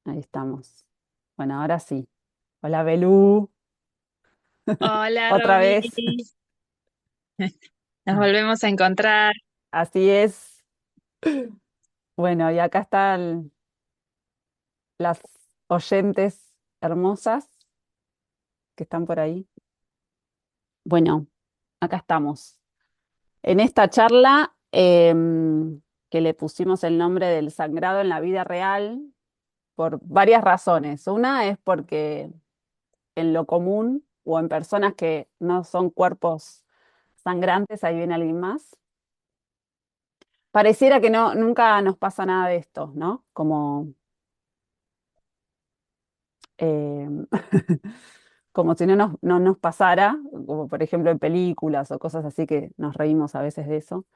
Ahí estamos. Bueno, ahora sí. Hola, Belú. Hola, Otra Romy. vez. Nos volvemos a encontrar. Así es. Bueno, y acá están las oyentes hermosas que están por ahí. Bueno, acá estamos. En esta charla que le pusimos el nombre del sangrado en la vida real por varias razones. Una es porque en lo común o en personas que no son cuerpos sangrantes, ahí viene alguien más. Pareciera que no, nunca nos pasa nada de esto, ¿no? Como, eh, como si no nos pasara, como por ejemplo en películas o cosas así que nos reímos a veces de eso.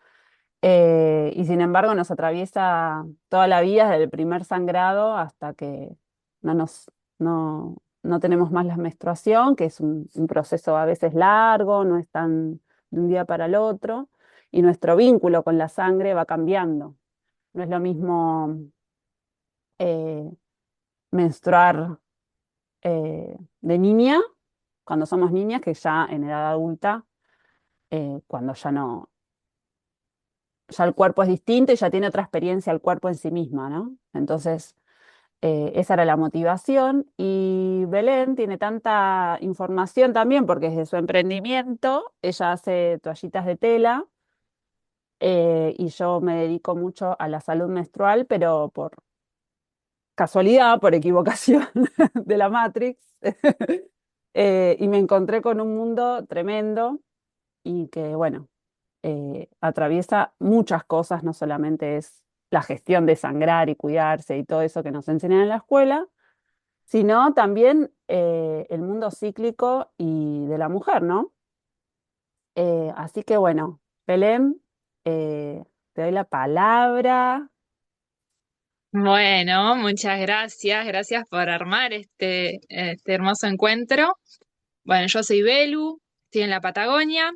Y sin embargo nos atraviesa toda la vida desde el primer sangrado hasta que no nos, no tenemos más la menstruación, que es un proceso a veces largo, no es tan de un día para el otro, y nuestro vínculo con la sangre va cambiando. No es lo mismo eh, menstruar de niña, cuando somos niñas, que ya en edad adulta, cuando ya no, ya el cuerpo es distinto y ya tiene otra experiencia el cuerpo en sí misma, ¿no? Entonces, esa era la motivación y Belén tiene tanta información también porque es de su emprendimiento, ella hace toallitas de tela y yo me dedico mucho a la salud menstrual, pero por casualidad, por equivocación de la Matrix, y me encontré con un mundo tremendo y que, bueno, atraviesa muchas cosas, no solamente es la gestión de sangrar y cuidarse y todo eso que nos enseñan en la escuela, sino también el mundo cíclico y de la mujer, ¿no? Así que, bueno, Belén, te doy la palabra. Bueno, muchas gracias. Gracias por armar este hermoso encuentro. Bueno, yo soy Belu, estoy en la Patagonia.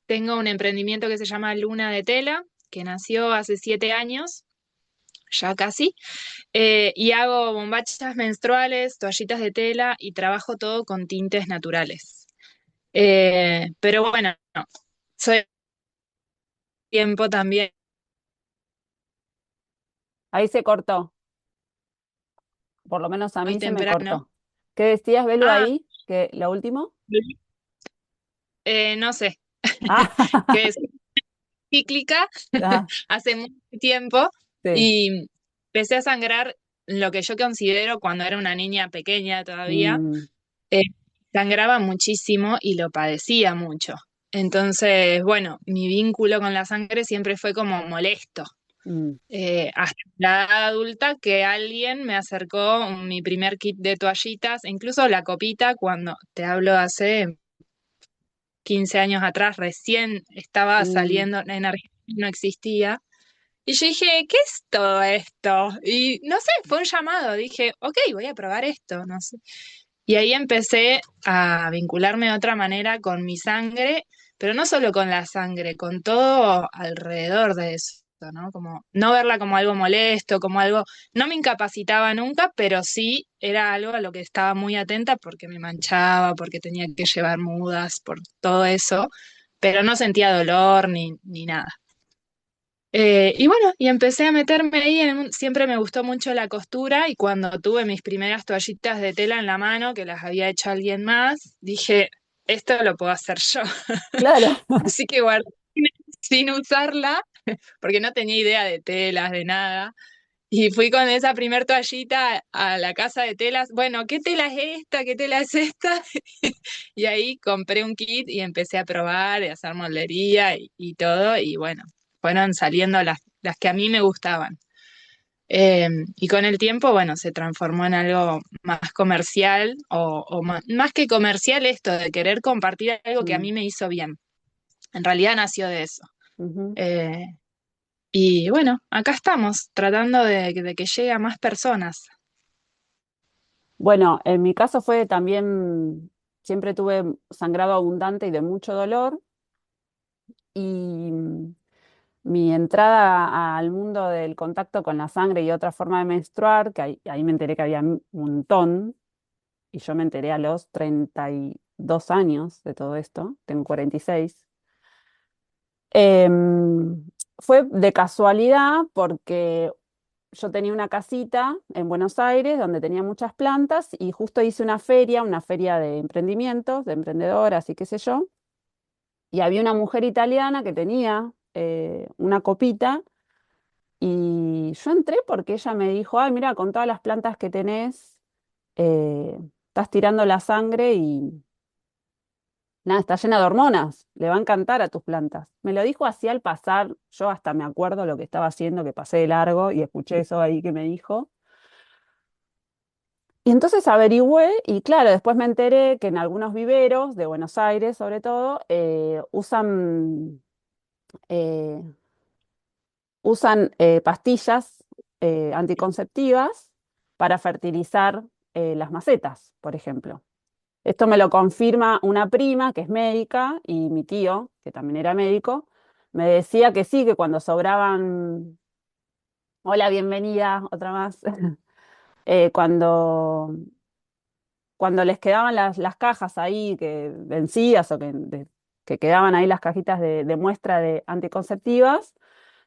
Tengo un emprendimiento que se llama Luna de Tela, que nació hace 7 años, ya casi. Y hago bombachas menstruales, toallitas de tela y trabajo todo con tintes naturales. Pero bueno, no, soy tiempo también Ahí se cortó, por lo menos a muy mí se me temprano. cortó. ¿Qué decías, Belu, Ah, ahí? ¿Que lo último? no sé, Ah, que es cíclica ah, hace mucho tiempo sí. y empecé a sangrar lo que yo considero cuando era una niña pequeña todavía, Mm, eh, sangraba muchísimo y lo padecía mucho. Entonces, bueno, mi vínculo con la sangre siempre fue como molesto. mm, Hasta la edad adulta que alguien me acercó mi primer kit de toallitas, e incluso la copita, cuando te hablo hace 15 años atrás, recién estaba mm. saliendo en Argentina, no existía. Y yo dije, ¿qué es todo esto? Y no sé, fue un llamado. Dije, ok, voy a probar esto, no sé. Y ahí empecé a vincularme de otra manera con mi sangre, pero no solo con la sangre, con todo alrededor de eso, ¿no? Como no verla como algo molesto, como algo, no me incapacitaba nunca, pero sí era algo a lo que estaba muy atenta porque me manchaba, porque tenía que llevar mudas, por todo eso, pero no sentía dolor ni nada. Y bueno, y empecé a meterme ahí, siempre me gustó mucho la costura y cuando tuve mis primeras toallitas de tela en la mano, que las había hecho alguien más, dije, esto lo puedo hacer yo. Claro. Así que guardé sin usarla, porque no tenía idea de telas, de nada. Y fui con esa primer toallita a la casa de telas. Bueno, ¿qué tela es esta? ¿Qué tela es esta? Y ahí compré un kit y empecé a probar y a hacer moldería y todo. Y bueno, fueron saliendo las que a mí me gustaban. Y con el tiempo, bueno, se transformó en algo más comercial o más que comercial esto de querer compartir algo que a Mm, mí me hizo bien. En realidad nació de eso. ujú. Eh, y bueno, acá estamos, tratando de que llegue a más personas. Bueno, en mi caso fue también, siempre tuve sangrado abundante y de mucho dolor. Y mi entrada al mundo del contacto con la sangre y otra forma de menstruar, que ahí me enteré que había un montón, y yo me enteré a los 32 años de todo esto, tengo 46. Fue de casualidad porque yo tenía una casita en Buenos Aires donde tenía muchas plantas y justo hice una feria de emprendimientos, de emprendedoras y qué sé yo, y había una mujer italiana que tenía una copita y yo entré porque ella me dijo, ay, mira, con todas las plantas que tenés, estás tirando la sangre y nada, está llena de hormonas, le va a encantar a tus plantas. Me lo dijo así al pasar, yo hasta me acuerdo lo que estaba haciendo, que pasé de largo y escuché eso ahí que me dijo. Y entonces averigüé y claro, después me enteré que en algunos viveros de Buenos Aires, sobre todo, eh, usan pastillas anticonceptivas para fertilizar las macetas, por ejemplo. Esto me lo confirma una prima que es médica y mi tío, que también era médico, me decía que sí, que cuando sobraban, hola, bienvenida, otra más, cuando, cuando les quedaban las cajas ahí que vencidas o que quedaban ahí las cajitas de muestra de anticonceptivas,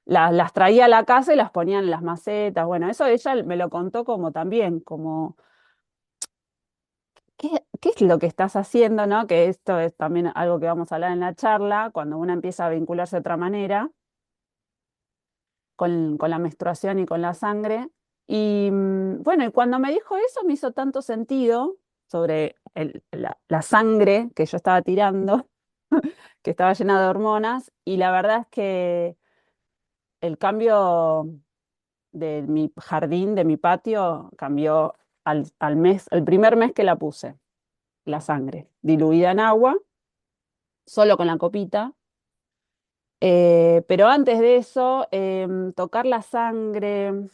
las traía a la casa y las ponían en las macetas. Bueno, eso ella me lo contó como también, como ¿qué es lo que estás haciendo, no? Que esto es también algo que vamos a hablar en la charla, cuando uno empieza a vincularse de otra manera con la menstruación y con la sangre. Y bueno, y cuando me dijo eso me hizo tanto sentido sobre la sangre que yo estaba tirando, que estaba llena de hormonas, y la verdad es que el cambio de mi jardín, de mi patio, cambió al mes, el primer mes que la puse, la sangre, diluida en agua solo con la copita. Pero antes de eso, tocar la sangre,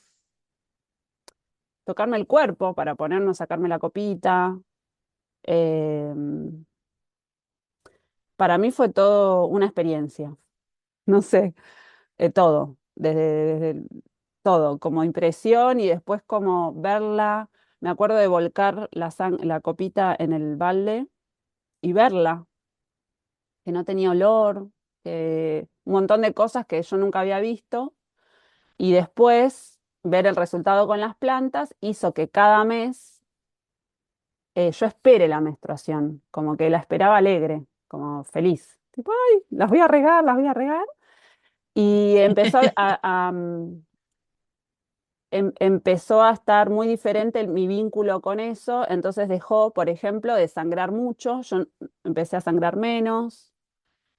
tocarme el cuerpo para ponernos, sacarme la copita. em, para mí fue todo una experiencia. No sé, todo, todo, como impresión y después como verla. Me acuerdo de volcar la copita en el balde y verla, que no tenía olor, un montón de cosas que yo nunca había visto. Y después ver el resultado con las plantas hizo que cada mes yo espere la menstruación, como que la esperaba alegre, como feliz. Tipo, ay, las voy a regar, las voy a regar. Y empezó a estar muy diferente mi vínculo con eso, entonces dejó, por ejemplo, de sangrar mucho, yo empecé a sangrar menos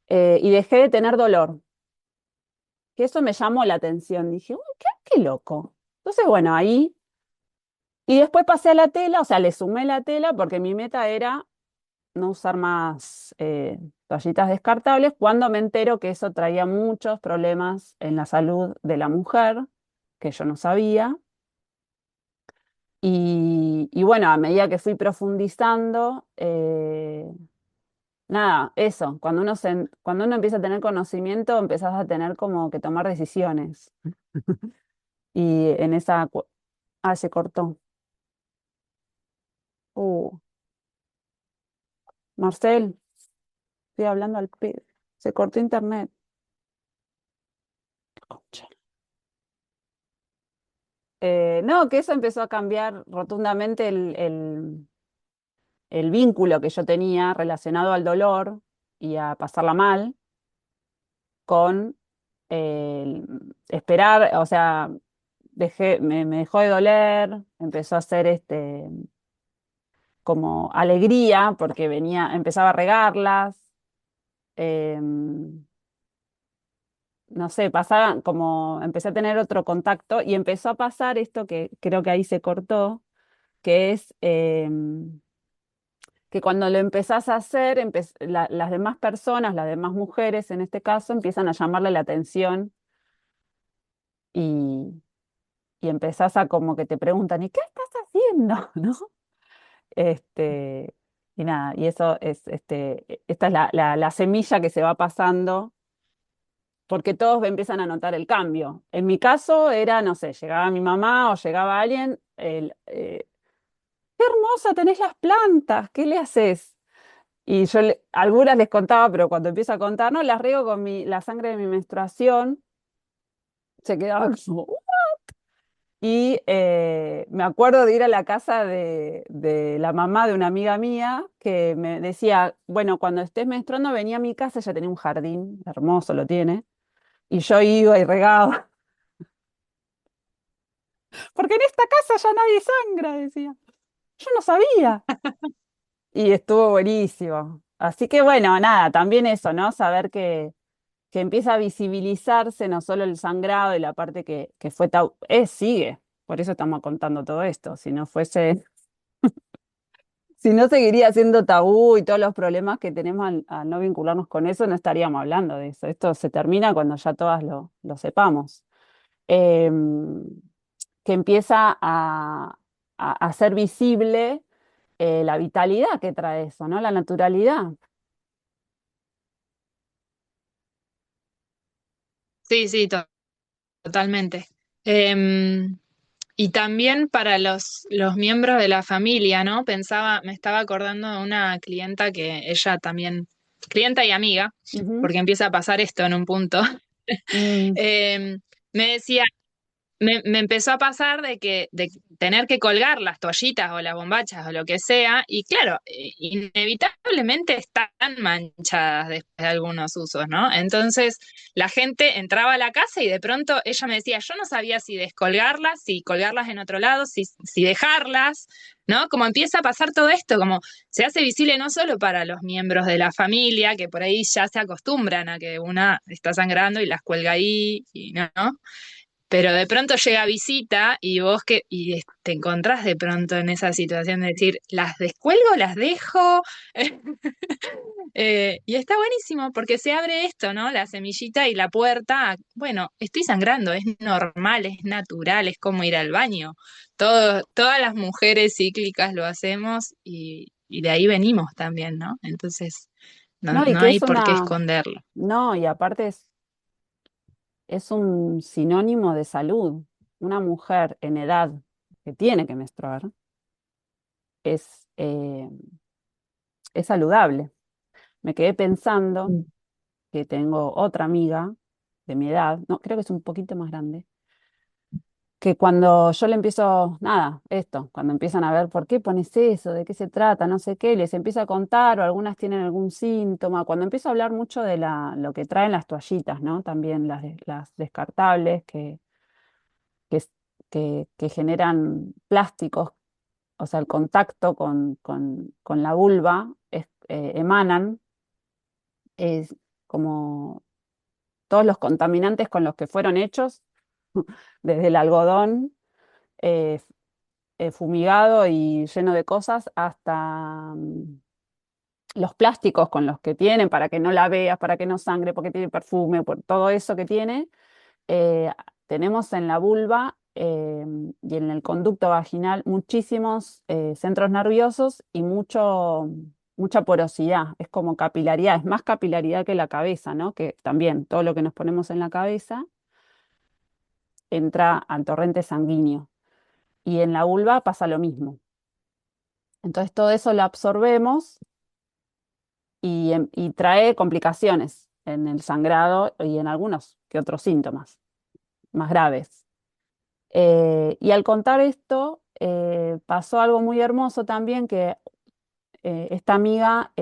y dejé de tener dolor, que eso me llamó la atención. Dije, uy, qué loco. Entonces, bueno, ahí. Y después pasé a la tela, o sea, le sumé la tela porque mi meta era no usar más toallitas descartables cuando me entero que eso traía muchos problemas en la salud de la mujer, que yo no sabía. Y bueno, a medida que fui profundizando, nada, eso, cuando uno empieza a tener conocimiento, empezás a tener como que tomar decisiones. Y en esa... Ah, se cortó. Uh, Marcel. Estoy hablando al pibe. Se cortó internet. Concha. No, que eso empezó a cambiar rotundamente el vínculo que yo tenía relacionado al dolor y a pasarla mal con esperar, o sea, me dejó de doler, empezó a hacer como alegría porque empezaba a regarlas. em, no sé, pasaba como empecé a tener otro contacto y empezó a pasar esto que creo que ahí se cortó, que es que cuando lo empezás a hacer, las demás personas, las demás mujeres en este caso, empiezan a llamarle la atención y, y empezás a como que te preguntan, ¿y qué estás haciendo? ¿No? Este, y nada, y eso es, esta es la semilla que se va pasando porque todos empiezan a notar el cambio. En mi caso era, no sé, llegaba mi mamá o llegaba alguien, qué hermosa tenés las plantas, ¿qué le haces? Y yo algunas les contaba, pero cuando empiezo a contar, no, las riego con la sangre de mi menstruación, se quedaba como... Y me acuerdo de ir a la casa de la mamá de una amiga mía que me decía, bueno, cuando estés menstruando venía a mi casa, ella tenía un jardín, hermoso lo tiene, y yo iba y regaba, porque en esta casa ya nadie sangra, decía. Yo no sabía. Y estuvo buenísimo. Así que bueno, nada, también eso, ¿no? Saber que empieza a visibilizarse no solo el sangrado y la parte que fue tabú, sigue. Por eso estamos contando todo esto. Si no fuese, si no seguiría siendo tabú y todos los problemas que tenemos al no vincularnos con eso, no estaríamos hablando de eso. Esto se termina cuando ya todas lo sepamos. Em, que empieza a ser visible la vitalidad que trae eso, ¿no? La naturalidad. Sí, sí, totalmente. Em, y también para los miembros de la familia, ¿no? Pensaba, me estaba acordando de una clienta que ella también, clienta y amiga, Ujú. porque empieza a pasar esto en un punto. Mm, Me decía, me empezó a pasar de tener que colgar las toallitas o las bombachas o lo que sea, y claro, inevitablemente están manchadas después de algunos usos, ¿no? Entonces la gente entraba a la casa y de pronto ella me decía, yo no sabía si descolgarlas, si colgarlas en otro lado, si dejarlas, ¿no? Como empieza a pasar todo esto, como se hace visible no solo para los miembros de la familia, que por ahí ya se acostumbran a que una está sangrando y las cuelga ahí, y no, pero de pronto llega visita y vos te encontrás de pronto en esa situación de decir, ¿las descuelgo, las dejo? Y está buenísimo porque se abre esto, ¿no? La semillita y la puerta. Bueno, estoy sangrando, es normal, es natural, es como ir al baño. Todas las mujeres cíclicas lo hacemos y de ahí venimos también, ¿no? Entonces, no, no, y no que hay es por qué una, esconderlo. no, y aparte es un sinónimo de salud. Una mujer en edad que tiene que menstruar es, eh, es saludable. Me quedé pensando que tengo otra amiga de mi edad, no, creo que es un poquito más grande, que cuando yo le empiezo, nada, esto, cuando empiezan a ver por qué pones eso, de qué se trata, no sé qué, les empiezo a contar o algunas tienen algún síntoma, cuando empiezo a hablar mucho de lo que traen las toallitas, ¿no? También las descartables que, es- que generan plásticos, o sea, el contacto con la vulva emanan es como todos los contaminantes con los que fueron hechos, desde el algodón eh, fumigado y lleno de cosas, hasta los plásticos con los que tienen, para que no la veas, para que no sangre, porque tiene perfume, por todo eso que tiene, eh, tenemos en la vulva y en el conducto vaginal muchísimos centros nerviosos y mucha porosidad, es como capilaridad, es más capilaridad que la cabeza, ¿no? Que también todo lo que nos ponemos en la cabeza entra al torrente sanguíneo. Y en la vulva pasa lo mismo. Entonces todo eso lo absorbemos y trae complicaciones en el sangrado y en algunos que otros síntomas más graves. Y al contar esto, pasó algo muy hermoso también, que esta amiga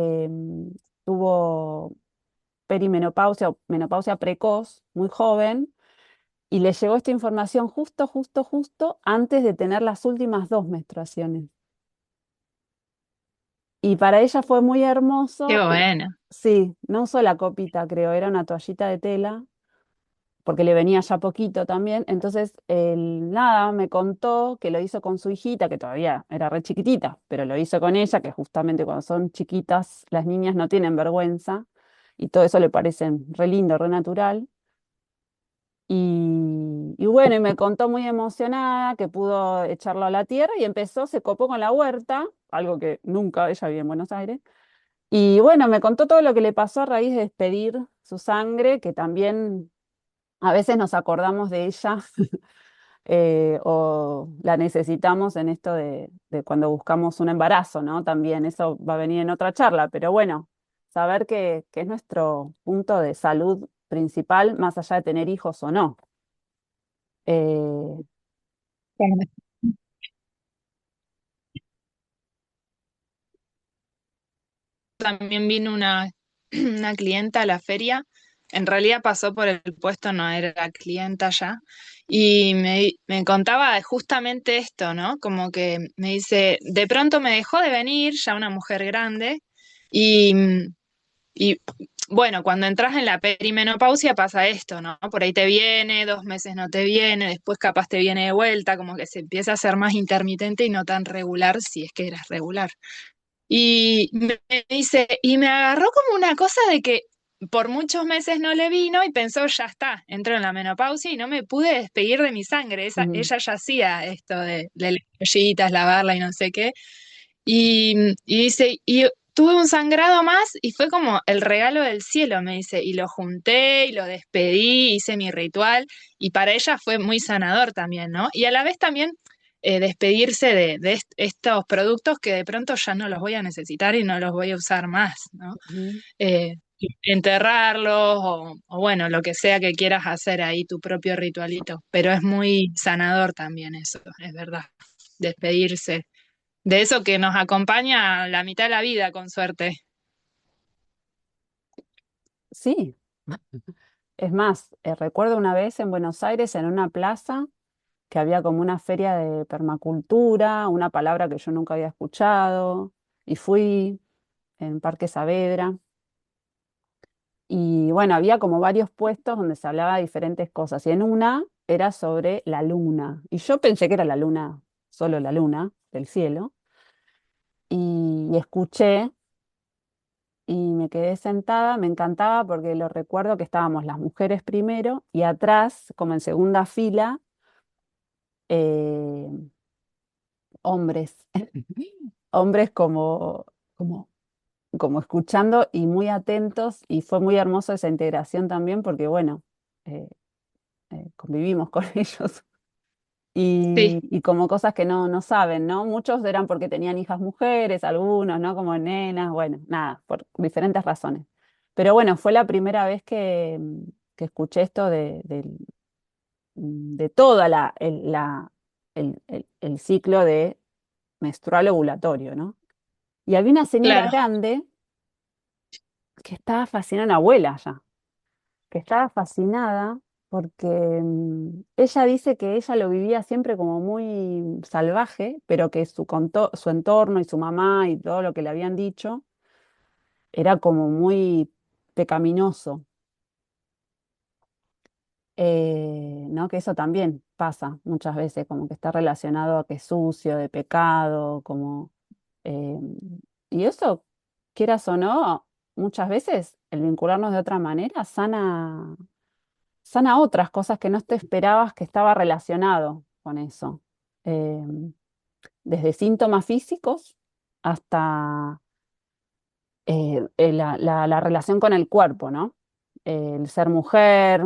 tuvo perimenopausia o menopausia precoz, muy joven, y le llegó esta información justo, justo, justo antes de tener las últimas dos menstruaciones. Y para ella fue muy Qué hermoso, bueno. sí, no usó la copita, creo, era una toallita de tela, porque le venía ya poquito también. Entonces, nada, me contó que lo hizo con su hijita, que todavía era re chiquitita, pero lo hizo con ella, que justamente cuando son chiquitas, las niñas no tienen vergüenza, y todo eso le parece re lindo, re natural. Y bueno, y me contó muy emocionada que pudo echarlo a la tierra y empezó, se copó con la huerta, algo que nunca ella vivía en Buenos Aires. Y bueno, me contó todo lo que le pasó a raíz de despedir su sangre, que también a veces nos acordamos de ella o la necesitamos en esto de cuando buscamos un embarazo, ¿no? También eso va a venir en otra charla, pero bueno, saber que es nuestro punto de salud principal, más allá de tener hijos o no. Eh, Claro. También vino una, una clienta a la feria, en realidad pasó por el puesto, no era clienta ya, y me contaba justamente esto, ¿no? Como que me dice, de pronto me dejó de venir, ya una mujer grande, y, y bueno, cuando entras en la perimenopausia pasa esto, ¿no? Por ahí te viene, 2 meses no te viene, después capaz te viene de vuelta, como que se empieza a ser más intermitente y no tan regular si es que eres regular. Y me dice, y me agarró como una cosa de que por muchos meses no le vino y pensó, ya está, entro en la menopausia y no me pude despedir de mi sangre. ujú, Ella ya hacía esto de las ollitas, lavarla y no sé qué. Y dice, y tuve un sangrado más y fue como el regalo del cielo, me dice, y lo junté y lo despedí, hice mi ritual y para ella fue muy sanador también, ¿no? Y a la vez también despedirse estos productos que de pronto ya no los voy a necesitar y no los voy a usar más, ¿no? ujú. Eh, enterrarlos o bueno, lo que sea que quieras hacer ahí, tu propio ritualito, pero es muy sanador también eso, es verdad, despedirse de eso que nos acompaña la mitad de la vida, con suerte. Sí, es más, recuerdo una vez en Buenos Aires, en una plaza, que había como una feria de permacultura, una palabra que yo nunca había escuchado, y fui en Parque Saavedra. Y bueno, había como varios puestos donde se hablaba de diferentes cosas. Y en una era sobre la luna. Y yo pensé que era la luna, solo la luna del cielo. Y escuché y me quedé sentada. Me encantaba porque lo recuerdo que estábamos las mujeres primero y atrás, como en segunda fila, eh, hombres. Hombres como escuchando y muy atentos. Y fue muy hermoso esa integración también porque, bueno, eh, convivimos con ellos Sí, y como cosas que no saben, ¿no? Muchos eran porque tenían hijas mujeres, algunos, ¿no? Como nenas, bueno, nada, por diferentes razones. Pero bueno, fue la primera vez que escuché esto de toda el ciclo de menstrual ovulatorio, ¿no? Y había una señora claro. grande que estaba fascinada, una abuela ya que estaba fascinada porque ella dice que ella lo vivía siempre como muy salvaje, pero que su entorno y su mamá y todo lo que le habían dicho era como muy pecaminoso, ¿no? Que eso también pasa muchas veces, como que está relacionado a que es sucio, de pecado, como... eh, y eso, quieras o no, muchas veces el vincularnos de otra manera sana otras cosas que no te esperabas que estaba relacionado con eso. Em, Desde síntomas físicos hasta la relación con el cuerpo, ¿no? El ser mujer,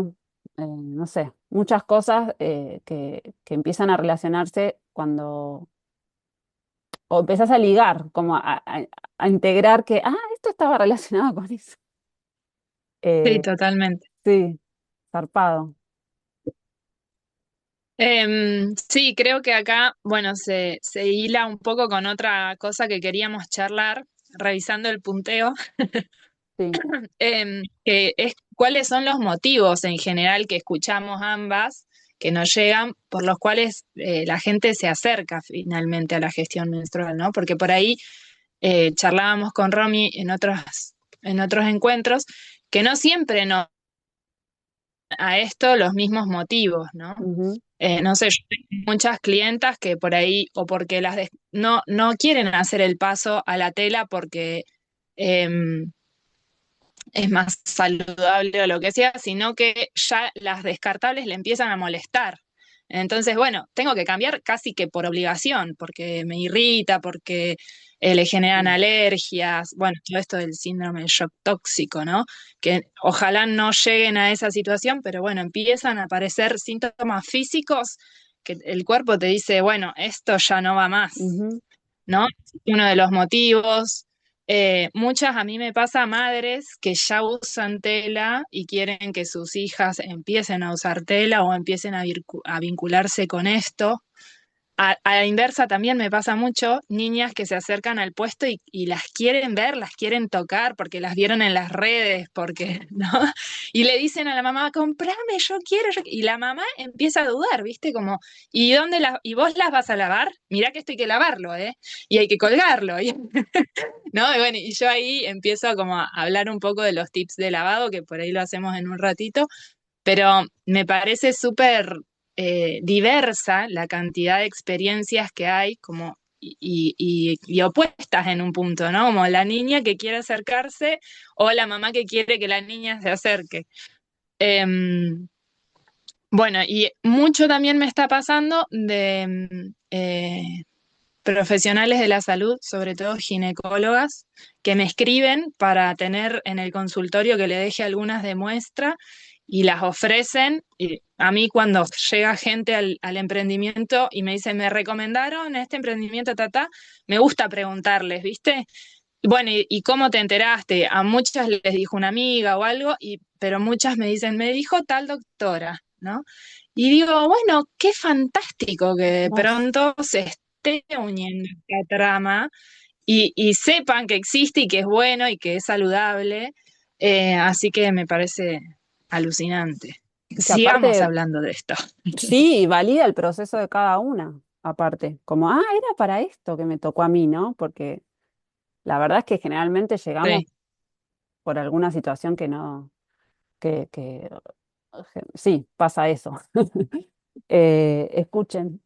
no sé, muchas cosas que empiezan a relacionarse cuando, o empezás a ligar, como a integrar que, esto estaba relacionado con eso. Sí, Eh, totalmente. sí, zarpado. Sí, creo que acá, bueno, se hila un poco con otra cosa que queríamos charlar, revisando el punteo, Sí. que es cuáles son los motivos en general que escuchamos ambas, que nos llegan, por los cuales la gente se acerca finalmente a la gestión menstrual, ¿no? Porque por ahí charlábamos con Romy en otros encuentros, que no siempre nos a esto los mismos motivos, ¿no? Ujú, No sé, yo tengo muchas clientas que por ahí, o porque no quieren hacer el paso a la tela porque es más saludable o lo que sea, sino que ya las descartables le empiezan a molestar. Entonces, bueno, tengo que cambiar casi que por obligación, porque me irrita, porque le generan Sí. alergias, bueno, todo esto del síndrome del shock tóxico, ¿no? Que ojalá no lleguen a esa situación, pero bueno, empiezan a aparecer síntomas físicos que el cuerpo te dice, bueno, esto ya no va más, Ujú, ¿no? Uno de los motivos. Muchas a mí me pasa madres que ya usan tela y quieren que sus hijas empiecen a usar tela o empiecen a vincularse con esto. A la inversa también me pasa mucho, niñas que se acercan al puesto y las quieren ver, las quieren tocar porque las vieron en las redes, porque, ¿no? Y le dicen a la mamá, comprame, yo quiero, y la mamá empieza a dudar, ¿viste? Como, ¿y vos las vas a lavar? Mirá que esto hay que lavarlo, ¿eh? Y hay que colgarlo, ¿no? Y bueno, y yo ahí empiezo como a hablar un poco de los tips de lavado, que por ahí lo hacemos en un ratito, pero me parece súper diversa la cantidad de experiencias que hay como y opuestas en un punto, ¿no? Como la niña que quiere acercarse o la mamá que quiere que la niña se acerque. Em, bueno, y mucho también me está pasando de profesionales de la salud, sobre todo ginecólogas, que me escriben para tener en el consultorio que le deje algunas de muestra y las ofrecen. Y a mí cuando llega gente al emprendimiento y me dicen, me recomendaron este emprendimiento, tata, me gusta preguntarles, ¿viste? Bueno, ¿y cómo te enteraste? A muchas les dijo una amiga o algo, pero muchas me dicen, me dijo tal doctora, ¿no? Y digo, bueno, qué fantástico que de hermoso. pronto se esté uniendo esta trama y sepan que existe y que es bueno y que es saludable. Así que me parece alucinante. Y que Sigamos aparte, hablando de esto. sí, valida el proceso de cada una, aparte, como, era para esto que me tocó a mí, ¿no? Porque la verdad es que generalmente llegamos Sí. por alguna situación que no, que sí, pasa eso. Escuchen,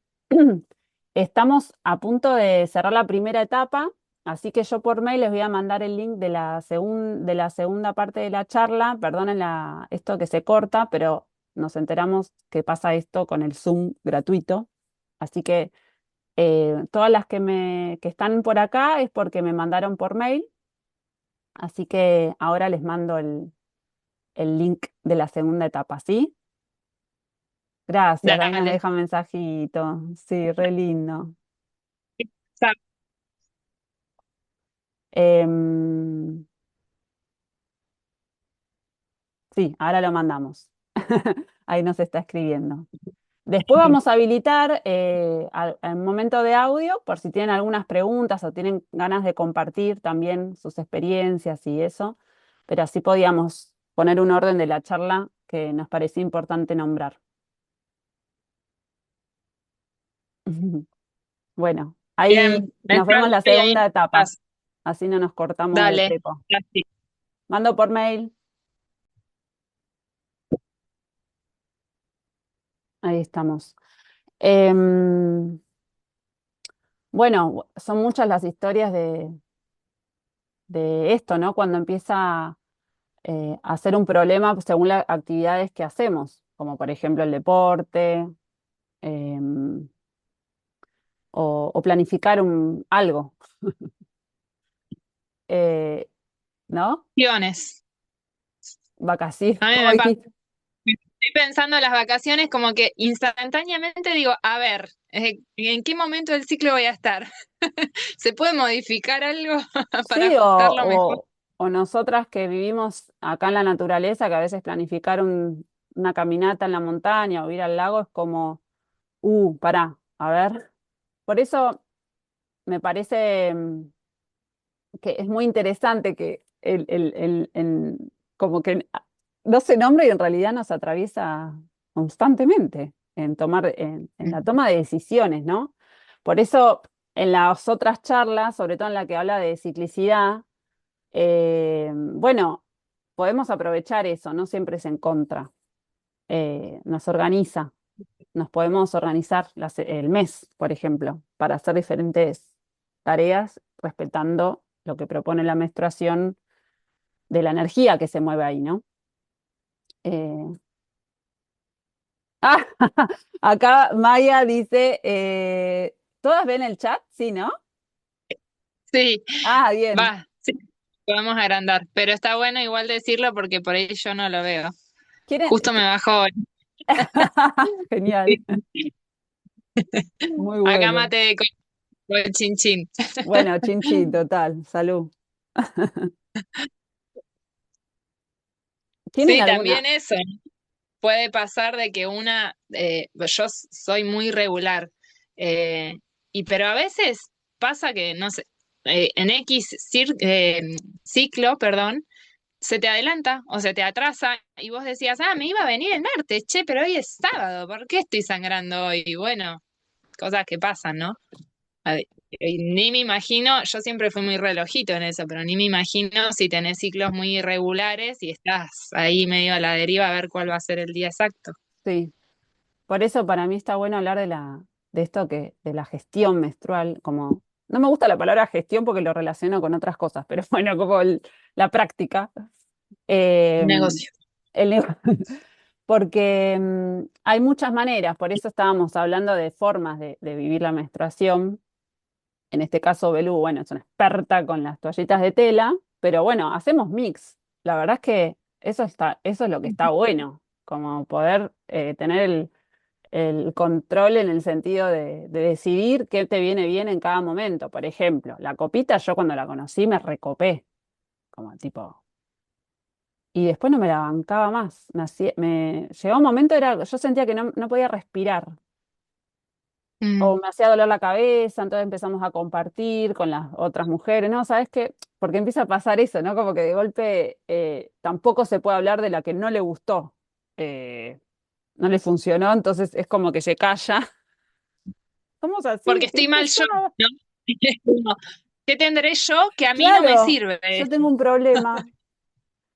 estamos a punto de cerrar la primera etapa, así que yo por mail les voy a mandar el link de de la segunda parte de la charla. Perdonen esto que se corta, pero nos enteramos que pasa esto con el Zoom gratuito. Así que todas las que están por acá es porque me mandaron por mail, así que ahora les mando el link de la segunda etapa, ¿sí? Gracias, ahí nos Dale. deja mensajito. Sí, re lindo. Em, sí, ahora lo mandamos. Ahí nos está escribiendo. Después vamos a habilitar al momento de audio por si tienen algunas preguntas o tienen ganas de compartir también sus experiencias y eso, pero así podíamos poner un orden de la charla que nos parecía importante nombrar. Bueno, ahí Bien, nos vemos en la estoy ahí. segunda etapa, así no nos cortamos de Dale. cepo. Mando por mail, ahí estamos. Em, bueno, son muchas las historias de esto, ¿no? Cuando empieza a ser un problema según las actividades que hacemos, como por ejemplo el deporte, em, o planificar algo, eh, ¿no? Vacaciones. Vacaciones, A mí como me pasa. dijiste. Estoy pensando en las vacaciones como que instantáneamente digo, a ver, ¿en qué momento del ciclo voy a estar? ¿Se puede modificar algo para Sí, ajustarlo mejor? o nosotras que vivimos acá en la naturaleza, que a veces planificar una caminata en la montaña o ir al lago es como, pará, a ver. Por eso me parece que es muy interesante que como que no se nombra y en realidad nos atraviesa constantemente en la toma de decisiones, ¿no? Por eso en las otras charlas, sobre todo en la que habla de ciclicidad, bueno, podemos aprovechar eso, no siempre es en contra. Nos organiza, nos podemos organizar el mes, por ejemplo, para hacer diferentes tareas respetando lo que propone la menstruación de la energía que se mueve ahí, ¿no? Eh, Ah, acá Maya dice, ¿todas ven el chat? Sí, ¿no? Sí, Ah, bien. va, sí, podemos agrandar, pero está bueno igual decirlo porque por ahí yo no lo veo. ¿Quieren? Justo me bajó hoy. Genial, muy Acá bueno. mate con chin chin. Bueno, chinchi, total, salud. ¿Tienen Sí, alguna? también eso. Puede pasar de que yo soy muy regular, eh, pero a veces pasa que, no sé, en ciclo, perdón, se te adelanta o se te atrasa y vos decías, me iba a venir el martes, che, pero hoy es sábado, ¿por qué estoy sangrando hoy? Y bueno, cosas que pasan, ¿no? Ni me imagino, yo siempre fui muy relojito en eso, pero ni me imagino si tenés ciclos muy irregulares y estás ahí medio a la deriva a ver cuál va a ser el día exacto. Sí. Por eso para mí está bueno hablar de esto de la gestión menstrual, como, no me gusta la palabra gestión porque lo relaciono con otras cosas, pero bueno, como la práctica. Un Eh, negocio. el nego- porque hay muchas maneras, por eso estábamos hablando de formas de vivir la menstruación. En este caso, Belú, bueno, es una experta con las toallitas de tela, pero bueno, hacemos mix. La verdad es que eso es lo que está bueno, como poder tener el control en el sentido de decidir qué te viene bien en cada momento. Por ejemplo, la copita, yo cuando la conocí me recopé, como tipo, y después no me la bancaba más. Llegó un momento, yo sentía que no podía respirar Mm. o me hacía doler la cabeza, entonces empezamos a compartir con las otras mujeres, ¿no? ¿Sabes qué? Porque empieza a pasar eso, ¿no? Como que de golpe tampoco se puede hablar de la que no le gustó, eh, no le funcionó, entonces es como que se calla. Somos Porque así, qué estoy mal yo, pesado. ¿no? Es como, ¿qué tendré yo que a mí no me Claro, sirve yo esto? tengo un problema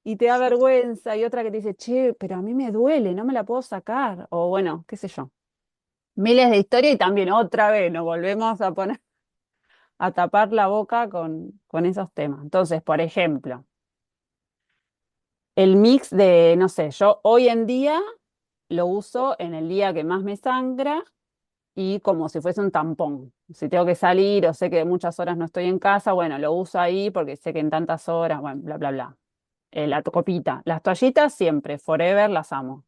y te da vergüenza y otra que te dice, che, pero a mí me duele, no me la puedo sacar. O bueno, qué sé yo. Miles de historias y también otra vez nos volvemos a poner a tapar la boca con esos temas. Entonces, por ejemplo, el mix de, no sé, yo hoy en día lo uso en el día que más me sangra y como si fuese un tampón. Si tengo que salir o sé que muchas horas no estoy en casa, bueno, lo uso ahí porque sé que en tantas horas, bueno, bla, bla, bla. La copita. Las toallitas siempre, forever, las amo.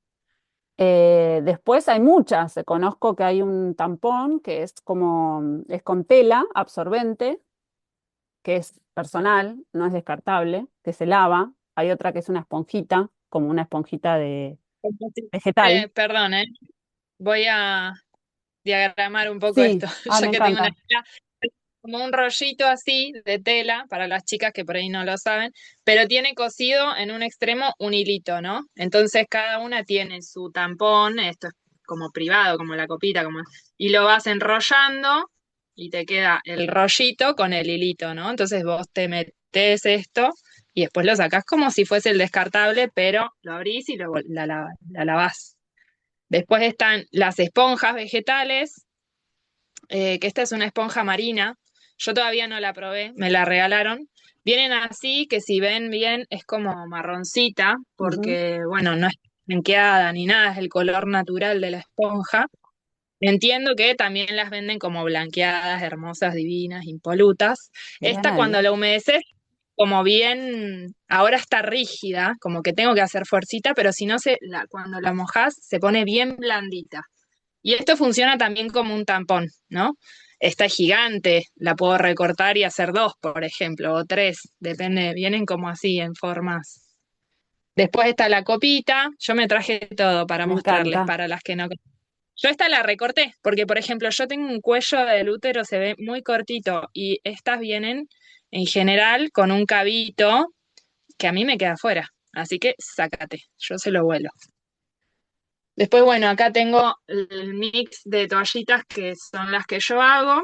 Después hay muchas. Conozco que hay un tampón que es como, es con tela absorbente, que es personal, no es descartable, que se lava. Hay otra que es una esponjita, como una esponjita de vegetal. Perdón, voy a diagramar un poco Sí, esto, me ya que tengo una encanta. tela, como un rollito así de tela, para las chicas que por ahí no lo saben, pero tiene cosido en un extremo un hilito, ¿no? Entonces cada una tiene su tampón, esto es como privado, como la copita, y lo vas enrollando y te queda el rollito con el hilito, ¿no? Entonces vos te metés esto y después lo sacás como si fuese el descartable, pero lo abrís y la lavás. Después están las esponjas vegetales, que esta es una esponja marina. Yo todavía no la probé, me la regalaron. Vienen así, que si ven bien es como marroncita, Ujú. porque bueno, no es blanqueada ni nada, es el color natural de la esponja. Entiendo que también las venden como blanqueadas, hermosas, divinas, impolutas. Qué Esta gana, cuando Dios. la humedeces, como bien, ahora está rígida, como que tengo que hacer fuercita, pero si no cuando la mojas se pone bien blandita. Y esto funciona también como un tampón, ¿no? Esta es gigante, la puedo recortar y hacer dos, por ejemplo, o tres, depende, vienen como así en formas. Después está la copita, yo me traje todo para Me mostrarles, encanta. para las que no. Yo esta la recorté, porque por ejemplo yo tengo un cuello del útero, se ve muy cortito, y estas vienen en general con un cabito que a mí me queda afuera, así que sácate, yo se lo vuelo. Después, bueno, acá tengo el mix de toallitas que son las que yo hago,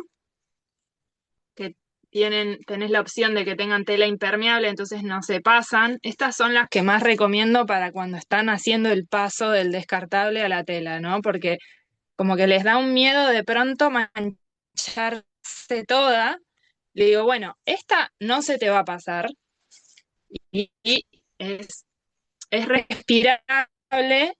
que tenés la opción de que tengan tela impermeable, entonces no se pasan. Estas son las que más recomiendo para cuando están haciendo el paso del descartable a la tela, ¿no? Porque como que les da un miedo de pronto mancharse toda. Le digo, bueno, esta no se te va a pasar y es respirable,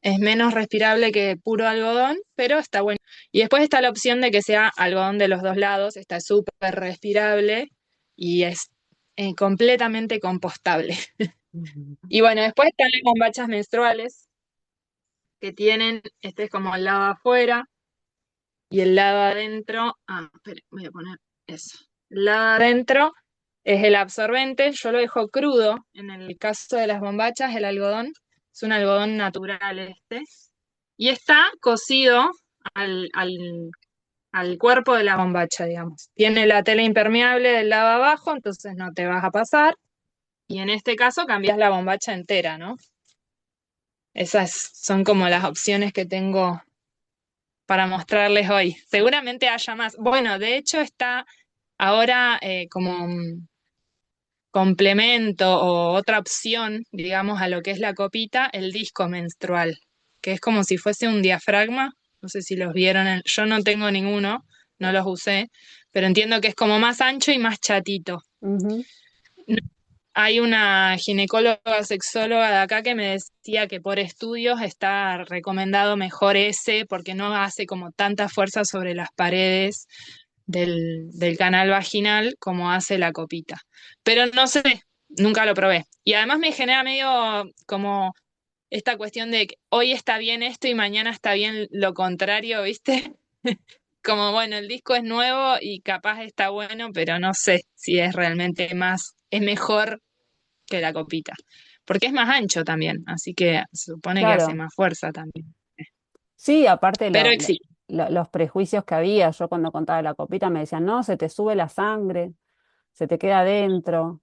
es menos respirable que puro algodón, pero está bueno. Y después está la opción de que sea algodón de los dos lados, está súper respirable y es completamente compostable. Ujú. Y bueno, después están las bombachas menstruales que tienen, este es como el lado afuera y el lado adentro. Ah, espera, voy a poner eso. El lado adentro es el absorbente, yo lo dejo crudo. En el caso de las bombachas, el algodón es un algodón natural este. Y está cosido al, al, al cuerpo de la bombacha, digamos. Tiene la tela impermeable del lado abajo, entonces no te vas a pasar. Y en este caso cambias la bombacha entera, ¿no? Esas son como las opciones que tengo para mostrarles hoy. Seguramente haya más. Bueno, de hecho está ahora como complemento o otra opción, digamos, a lo que es la copita, el disco menstrual, que es como si fuese un diafragma. No sé si los vieron, yo no tengo ninguno, no los usé, pero entiendo que es como más ancho y más chatito. Ujú. Hay una ginecóloga sexóloga de acá que me decía que por estudios está recomendado mejor ese porque no hace como tanta fuerza sobre las paredes del canal vaginal como hace la copita. Pero no sé, nunca lo probé. Y además me genera medio como esta cuestión de que hoy está bien esto y mañana está bien lo contrario, ¿viste? Como bueno, el disco es nuevo y capaz está bueno, pero no sé si es realmente más, es mejor que la copita. Porque es más ancho también, así que se supone que hace Claro, más fuerza también. sí, aparte Pero existe. los prejuicios que había, yo cuando contaba la copita me decían, no, se te sube la sangre, se te queda adentro.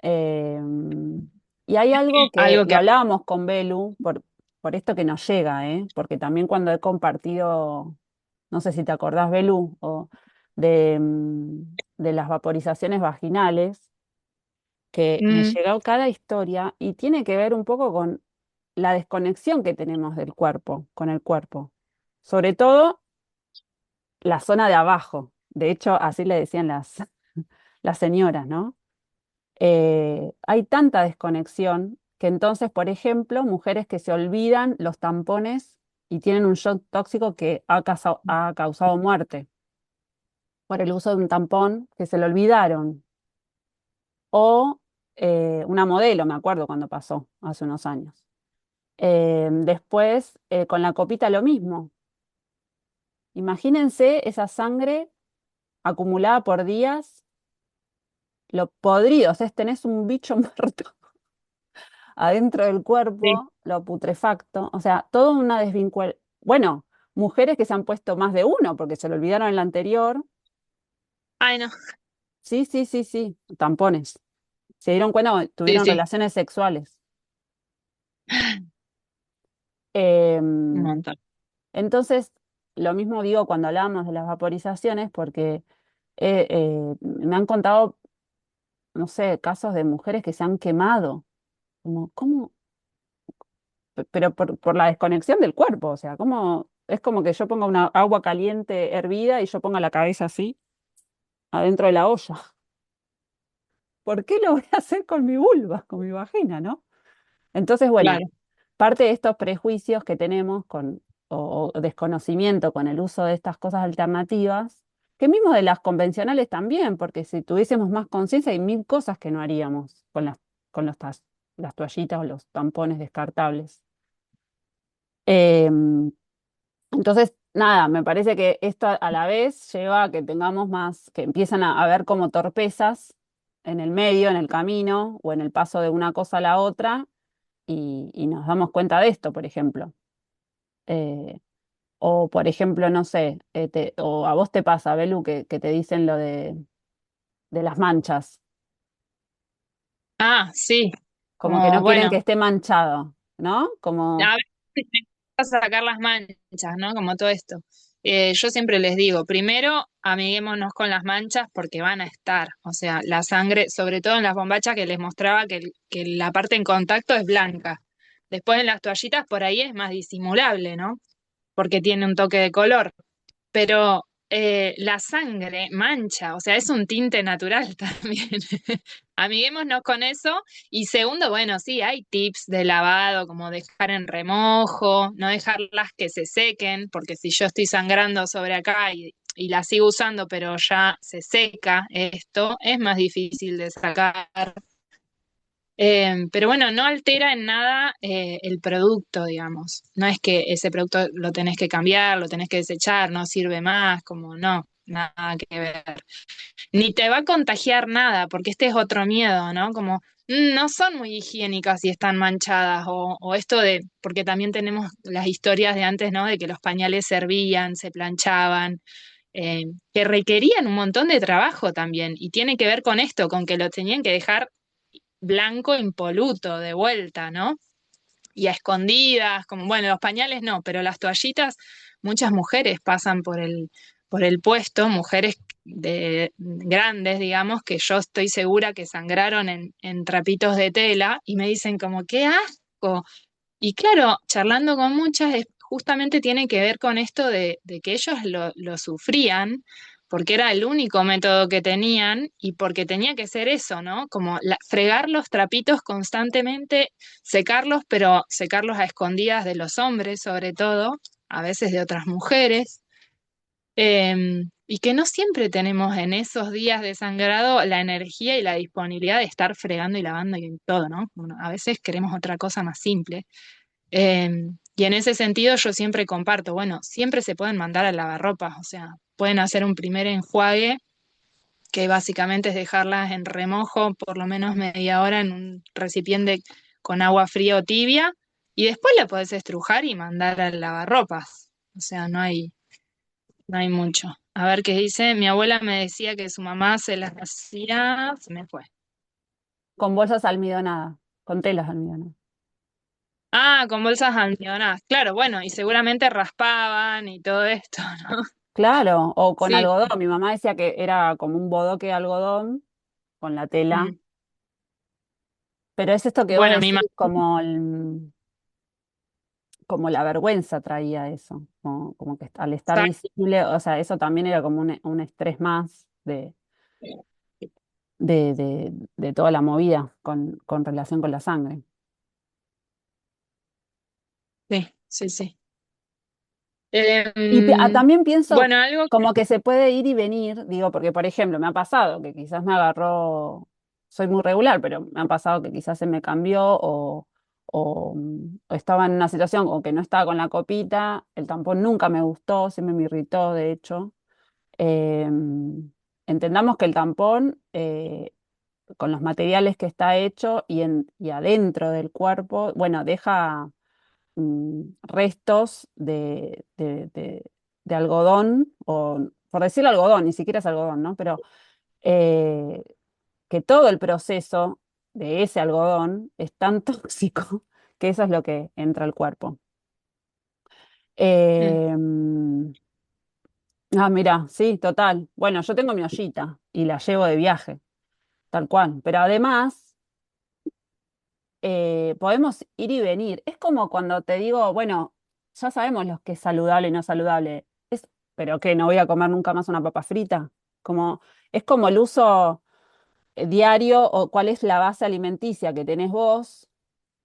Y hay algo que Algo lo que hablábamos con Belu, por esto que nos llega, ¿eh? Porque también cuando he compartido, no sé si te acordás, Belu, o de las vaporizaciones vaginales, que me mm, llegó cada historia y tiene que ver un poco con la desconexión que tenemos del cuerpo, con el cuerpo. Sobre todo la zona de abajo. De hecho, así le decían las señoras, ¿no? Hay tanta desconexión que entonces, por ejemplo, mujeres que se olvidan los tampones y tienen un shock tóxico que ha causado muerte por el uso de un tampón que se le olvidaron. O una modelo, me acuerdo cuando pasó, hace unos años. Después, con la copita lo mismo. Imagínense esa sangre acumulada por días, lo podrido, o sea, tenés un bicho muerto adentro del sí. cuerpo, lo putrefacto, o sea, toda una desvinculación. Bueno, mujeres que se han puesto más de uno porque se lo olvidaron en la anterior. Ay, no. Sí, sí, sí, sí, tampones. Se dieron cuenta cuando Sí, tuvieron sí, relaciones sexuales. un Em, montón. entonces, lo mismo digo cuando hablábamos de las vaporizaciones, porque me han contado, no sé, casos de mujeres que se han quemado. Como, ¿cómo? Pero por la desconexión del cuerpo, o sea, ¿cómo? Es como que yo ponga una agua caliente hervida y yo ponga la cabeza así, adentro de la olla. ¿Por qué lo voy a hacer con mi vulva, con mi vagina, no? Entonces, bueno, Claro. parte de estos prejuicios que tenemos o desconocimiento con el uso de estas cosas alternativas, que mismo de las convencionales también, porque si tuviésemos más conciencia hay mil cosas que no haríamos las toallitas o los tampones descartables. Em, entonces, nada, me parece que esto a la vez lleva a que tengamos más, que empiezan a haber como torpezas en el medio, en el camino o en el paso de una cosa a la otra y nos damos cuenta de esto, por ejemplo. Eh, o, por ejemplo, no sé, o a vos te pasa, Belu, que te dicen lo de las manchas, Ah, sí. como que Como, no quieren que bueno, esté manchado, ¿no? Como, a veces te vas a sacar las manchas, ¿no? Como todo esto. Yo siempre les digo, primero amiguémonos con las manchas porque van a estar. O sea, la sangre, sobre todo en las bombachas que les mostraba que la parte en contacto es blanca. Después en las toallitas por ahí es más disimulable, ¿no? Porque tiene un toque de color. Pero la sangre mancha, o sea, es un tinte natural también. amiguémonos con eso. Y segundo, bueno, sí, hay tips de lavado, como dejar en remojo, no dejarlas que se sequen, porque si yo estoy sangrando sobre acá y la sigo usando, pero ya se seca esto, es más difícil de sacar. Pero bueno, no altera en nada el producto, digamos. No es que ese producto lo tenés que cambiar, lo tenés que desechar, no sirve más, como no, nada que ver. Ni te va a contagiar nada, porque este es otro miedo, ¿no? Como no son muy higiénicas y están manchadas, o esto de, porque también tenemos las historias de antes, ¿no? De que los pañales servían, se planchaban, que requerían un montón de trabajo también, y tiene que ver con esto, con que lo tenían que dejar blanco impoluto de vuelta, ¿no? Y a escondidas, como, bueno, los pañales no, pero las toallitas, muchas mujeres pasan por el puesto, mujeres grandes, digamos, que yo estoy segura que sangraron en trapitos de tela y me dicen como, qué asco. Y claro, charlando con muchas, justamente tiene que ver con esto de que ellos lo sufrían porque era el único método que tenían y porque tenía que ser eso, ¿no? Como fregar los trapitos constantemente, secarlos, pero secarlos a escondidas de los hombres, sobre todo, a veces de otras mujeres. Y que no siempre tenemos en esos días de sangrado la energía y la disponibilidad de estar fregando y lavando y todo, ¿no? Bueno, a veces queremos otra cosa más simple. Y en ese sentido yo siempre comparto, bueno, siempre se pueden mandar al lavarropas, o sea, pueden hacer un primer enjuague, que básicamente es dejarlas en remojo por lo menos media hora en un recipiente con agua fría o tibia, y después la podés estrujar y mandar al lavarropas. O sea, no hay mucho. A ver qué dice. Mi abuela me decía que su mamá se las hacía, se me fue. Con bolsas almidonadas, con telas almidonadas. Ah, con bolsas almidonadas. Claro, bueno, y seguramente raspaban y todo esto, ¿no? Claro, o con Sí. algodón. Mi mamá decía que era como un bodoque de algodón con la tela. Mm. Pero es esto que vos Bueno, mi decís, mamá, como la vergüenza traía eso, como que al estar visible, o sea, eso también era como un estrés más de toda la movida con relación con la sangre. sí, sí, sí. También pienso Bueno, algo como que se puede ir y venir, digo, porque por ejemplo me ha pasado que quizás me agarró, soy muy regular, pero me ha pasado que quizás se me cambió o estaba en una situación o que no estaba con la copita, el tampón nunca me gustó, siempre me irritó, de hecho. Entendamos que el tampón, con los materiales que está hecho y adentro del cuerpo, bueno, deja restos de algodón, o por decirlo algodón, ni siquiera es algodón, ¿no? Pero eh, que todo el proceso de ese algodón es tan tóxico que eso es lo que entra al cuerpo. mm, Eh, Mira, sí, total. Bueno, yo tengo mi ollita y la llevo de viaje, tal cual. Pero además, podemos ir y venir. Es como cuando te digo, bueno, ya sabemos lo que es saludable y no saludable. Pero ¿qué? ¿No voy a comer nunca más una papa frita? Como, es como el uso diario o cuál es la base alimenticia que tenés vos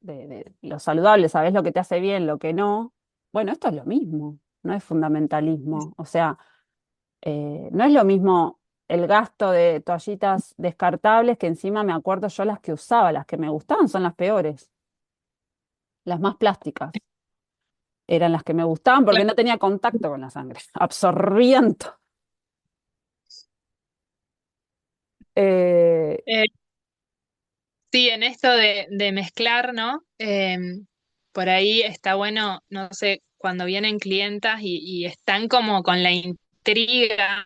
de lo saludable, sabés lo que te hace bien, lo que no. Bueno, esto es lo mismo, no es fundamentalismo. O sea, no es lo mismo el gasto de toallitas descartables, que encima me acuerdo yo las que usaba, las que me gustaban son las peores, las más plásticas. Eran las que me gustaban porque claro. no tenía contacto con la sangre, absorbían todo. Eh, Eh, sí, en esto de mezclar, ¿no? Por ahí está bueno, no sé, cuando vienen clientas y están como con la intriga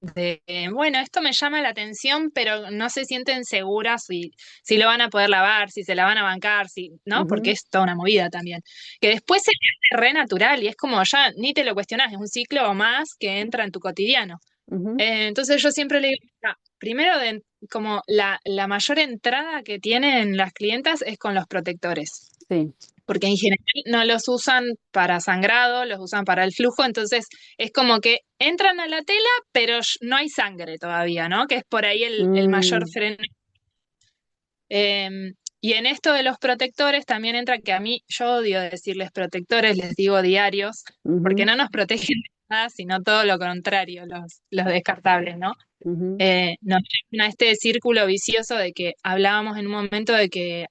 de, bueno, esto me llama la atención, pero no se sienten seguras si lo van a poder lavar, si se la van a bancar, si, ¿no? Porque ujú, es toda una movida también. Que después se le hace re natural y es como ya ni te lo cuestionas, es un ciclo o más que entra en tu cotidiano. ujú, Entonces yo siempre le digo, primero como la mayor entrada que tienen las clientas es con los protectores, sí. porque en general no los usan para sangrado, los usan para el flujo, entonces es como que entran a la tela, pero no hay sangre todavía, ¿no? Que es por ahí el mayor Mm, freno. Y en esto de los protectores también entra que a mí, yo odio decirles protectores, les digo diarios, porque Ujú, no nos protegen de nada, sino todo lo contrario, los descartables, ¿no? ujú, Nos llevan a este círculo vicioso de que hablábamos en un momento de que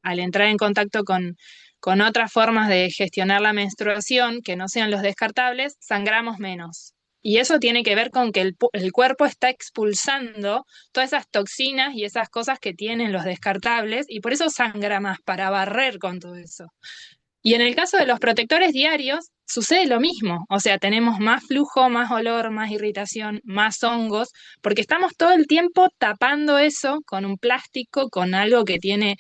al entrar en contacto con otras formas de gestionar la menstruación que no sean los descartables, sangramos menos. Y eso tiene que ver con que el cuerpo está expulsando todas esas toxinas y esas cosas que tienen los descartables y por eso sangra más, para barrer con todo eso. Y en el caso de los protectores diarios, sucede lo mismo. O sea, tenemos más flujo, más olor, más irritación, más hongos, porque estamos todo el tiempo tapando eso con un plástico, con algo que tiene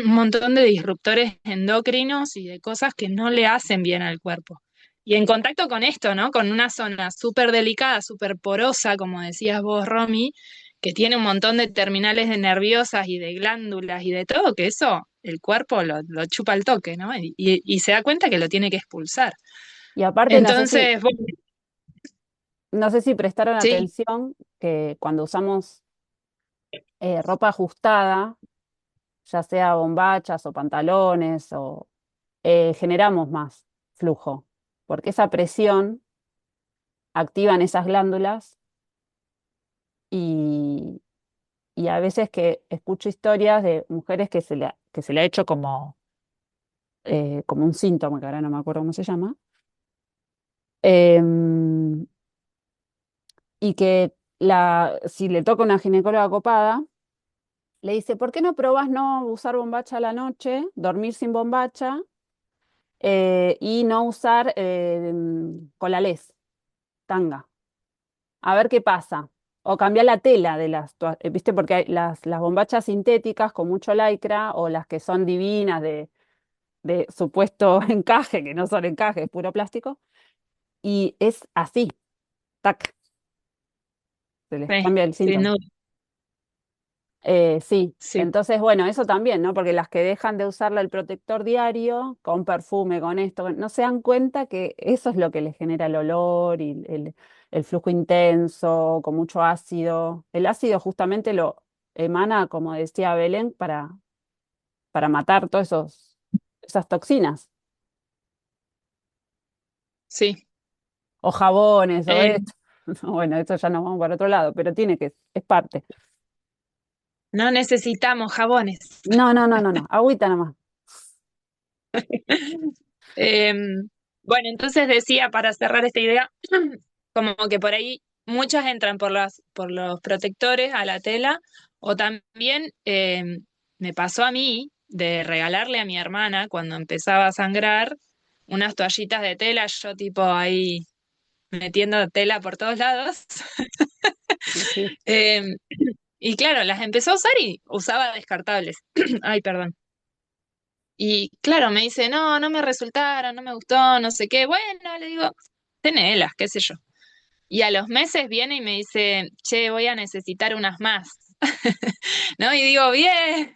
un montón de disruptores endocrinos y de cosas que no le hacen bien al cuerpo. Y en contacto con esto, ¿no? Con una zona súper delicada, súper porosa, como decías vos, Romy, que tiene un montón de terminales de nerviosas y de glándulas y de todo, que eso el cuerpo lo chupa al toque, ¿no? Y se da cuenta que lo tiene que expulsar. y aparte, Entonces, bueno, no sé si prestaron sí, atención que cuando usamos ropa ajustada, ya sea bombachas o pantalones, generamos más flujo, porque esa presión activan esas glándulas y, y a veces que escucho historias de mujeres que se le ha hecho como un síntoma, que ahora no me acuerdo cómo se llama, em, y que si le toca una ginecóloga copada, le dice, ¿por qué no probás no usar bombacha a la noche, dormir sin bombacha y no usar colalés, tanga? A ver qué pasa. O cambiar la tela de ¿viste? Porque hay las bombachas sintéticas con mucho lycra o las que son divinas de supuesto encaje, que no son encaje, es puro plástico, y es así, tac, se les sí, cambia el sin síntoma. duda, Sí, sí. entonces, bueno, eso también, ¿no? Porque las que dejan de usarla el protector diario, con perfume, con esto, no se dan cuenta que eso es lo que les genera el olor y el flujo intenso, con mucho ácido. El ácido justamente lo emana, como decía Belén, para matar todas esas toxinas. Sí. O jabones, o Eh, esto. Bueno, esto ya nos vamos para otro lado, pero es parte. no necesitamos jabones. No, no, no, no, no, agüita nomás. Eh, bueno, entonces decía, para cerrar esta idea, como que por ahí muchas entran por los protectores a la tela, o también me pasó a mí de regalarle a mi hermana cuando empezaba a sangrar unas toallitas de tela, yo tipo ahí metiendo tela por todos lados. Sí, Eh, y claro, las empezó a usar y usaba descartables. Ay, perdón. Y claro, me dice, no, no me resultaron, no me gustó, no sé qué. Bueno, le digo, tenelas, qué sé yo. Y a los meses viene y me dice, che, voy a necesitar unas más. ¿No? Y digo, bien.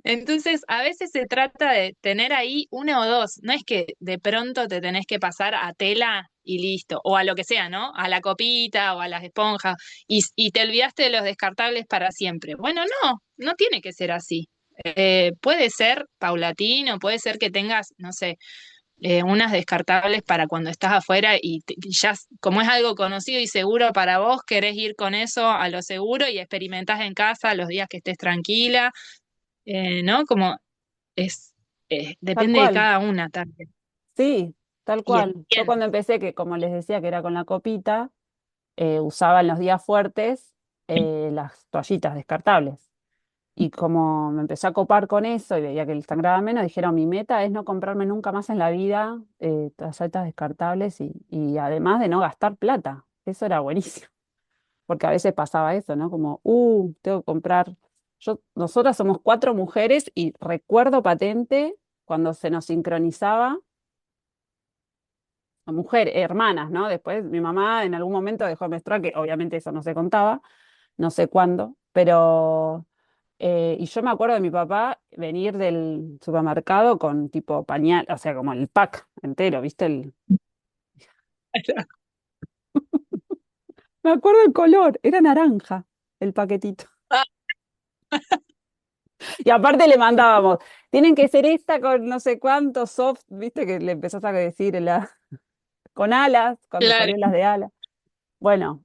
Entonces, a veces se trata de tener ahí una o dos. No es que de pronto te tenés que pasar a tela y listo, o a lo que sea, ¿no? A la copita o a las esponjas, y te olvidaste de los descartables para siempre. Bueno, no, no tiene que ser así. Puede ser paulatino, puede ser que tengas, no sé, unas descartables para cuando estás afuera y ya, como es algo conocido y seguro para vos, querés ir con eso a lo seguro y experimentás en casa los días que estés tranquila, ¿no? Como es, tal depende de cual. cada una también. Sí, tal Y cual. Yo entiendo. cuando empecé, que como les decía que era con la copita, usaba en los días fuertes las toallitas descartables. Y como me empecé a copar con eso y veía que el sangraba menos, dijeron, mi meta es no comprarme nunca más en la vida toallitas descartables y además de no gastar plata. Eso era buenísimo, porque a veces pasaba eso, ¿no? Como, tengo que comprar. Nosotras somos cuatro mujeres y recuerdo patente cuando se nos sincronizaba mujer, hermanas, ¿no? Después mi mamá en algún momento dejó de menstruar, que obviamente eso no se contaba, no sé cuándo, pero... y yo me acuerdo de mi papá venir del supermercado con tipo pañal, o sea, como el pack entero, ¿viste? Me acuerdo el color, era naranja el paquetito. Y aparte le mandábamos, tienen que ser esta con no sé cuántos soft, viste que le empezás a decir con alas, cuando Claro. salió las de alas. Bueno,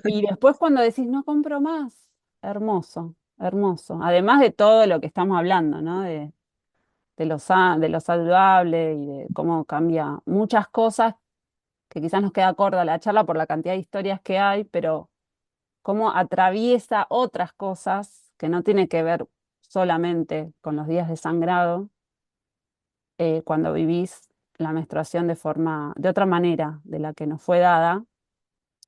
y después cuando decís, no compro más, hermoso, hermoso. Además de todo lo que estamos hablando, ¿no? De lo saludable y de cómo cambia muchas cosas, que quizás nos queda corta la charla por la cantidad de historias que hay, pero cómo atraviesa otras cosas que no tiene que ver solamente con los días de sangrado, cuando vivís la menstruación de otra manera de la que nos fue dada,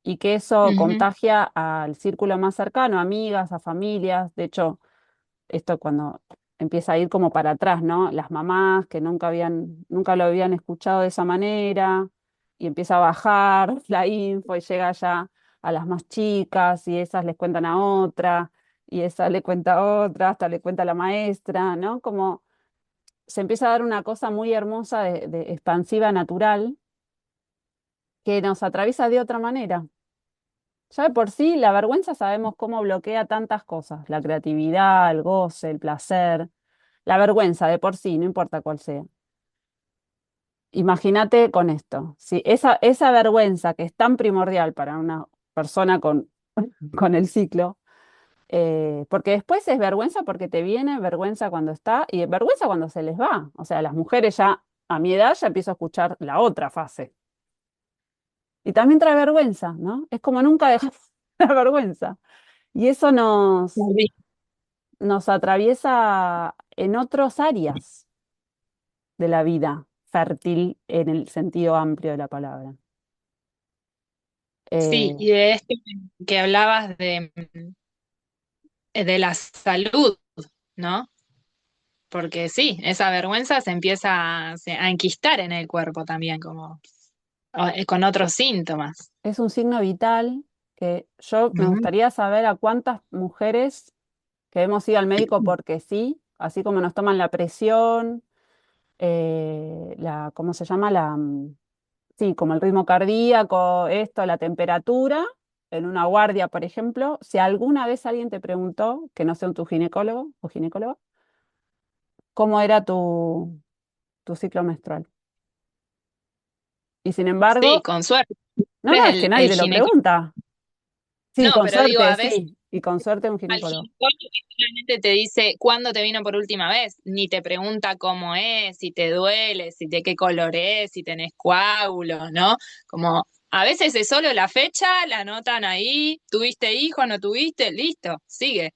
y que eso Ujú. contagia al círculo más cercano, a amigas, a familias. De hecho, esto cuando empieza a ir como para atrás, ¿no? Las mamás que nunca lo habían escuchado de esa manera, y empieza a bajar la info y llega ya a las más chicas, y esas les cuentan a otra, y esa le cuenta a otra, hasta le cuenta a la maestra, ¿no? Como se empieza a dar una cosa muy hermosa de expansiva natural que nos atraviesa de otra manera. Ya de por sí, la vergüenza sabemos cómo bloquea tantas cosas, la creatividad, el goce, el placer. La vergüenza de por sí, no importa cuál sea. Imagínate con esto, si esa vergüenza que es tan primordial para una persona con el ciclo, porque después es vergüenza porque te viene, vergüenza cuando está y vergüenza cuando se les va. O sea, las mujeres ya a mi edad ya empiezo a escuchar la otra fase. Y también trae vergüenza, ¿no? Es como nunca dejar la vergüenza. Y eso nos atraviesa en otras áreas de la vida fértil en el sentido amplio de la palabra. Sí, Eh, y de esto que hablabas de la salud, ¿no? Porque sí, esa vergüenza se empieza a enquistar en el cuerpo también, como con otros síntomas. es un signo vital que yo me Ujú. gustaría saber a cuántas mujeres que hemos ido al médico porque sí, así como nos toman la presión, ¿cómo se llama? Sí, como el ritmo cardíaco, esto, la temperatura, en una guardia, por ejemplo, si alguna vez alguien te preguntó, que no sea tu ginecólogo o ginecóloga, cómo era tu ciclo menstrual. Y sin Sí, embargo, con suerte. no, no, Es es que nadie el te lo ginecólogo. pregunta. Sí, No, con pero digo, suerte, a veces sí, y con suerte un al ginecólogo. ginecólogo solamente te dice cuándo te vino por última vez, ni te pregunta cómo es, si te duele, si de qué color es, si tenés coágulos, ¿no? Como a veces es solo la fecha, la anotan ahí, tuviste hijo, no tuviste, listo, sigue.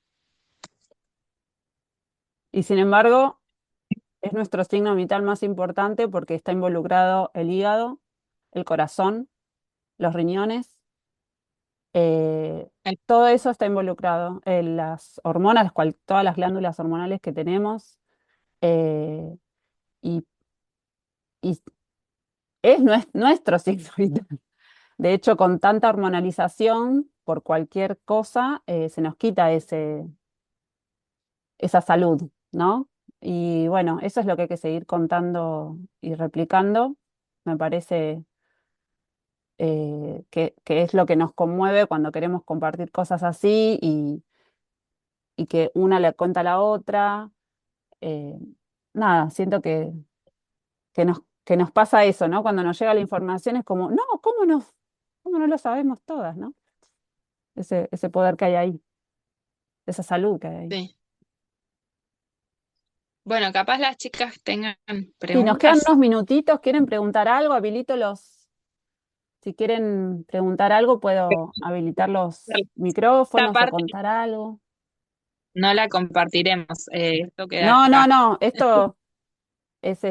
Y sin embargo, es nuestro signo vital más importante porque está involucrado el hígado, el corazón, los riñones, todo eso está involucrado. Las hormonas, todas las glándulas hormonales que tenemos, eh, y, y es nuestro signo vital. De hecho, con tanta hormonalización, por cualquier cosa, se nos quita esa salud, ¿no? Y bueno, eso es lo que hay que seguir contando y replicando. Me parece, que es lo que nos conmueve cuando queremos compartir cosas así, y que una le cuenta a la otra. Eh, Nada, siento que nos pasa eso, ¿no? Cuando nos llega la información es como, no, cómo no lo sabemos todas, ¿no? Ese poder que hay ahí, esa salud que hay ahí. Sí. Bueno, capaz las chicas tengan Sí, nos quedan preguntas. unos minutitos. ¿Quieren preguntar algo? Si quieren preguntar algo, puedo habilitar los Esta micrófonos o parte contar algo. no la compartiremos, esto queda No, no, acá. no, esto es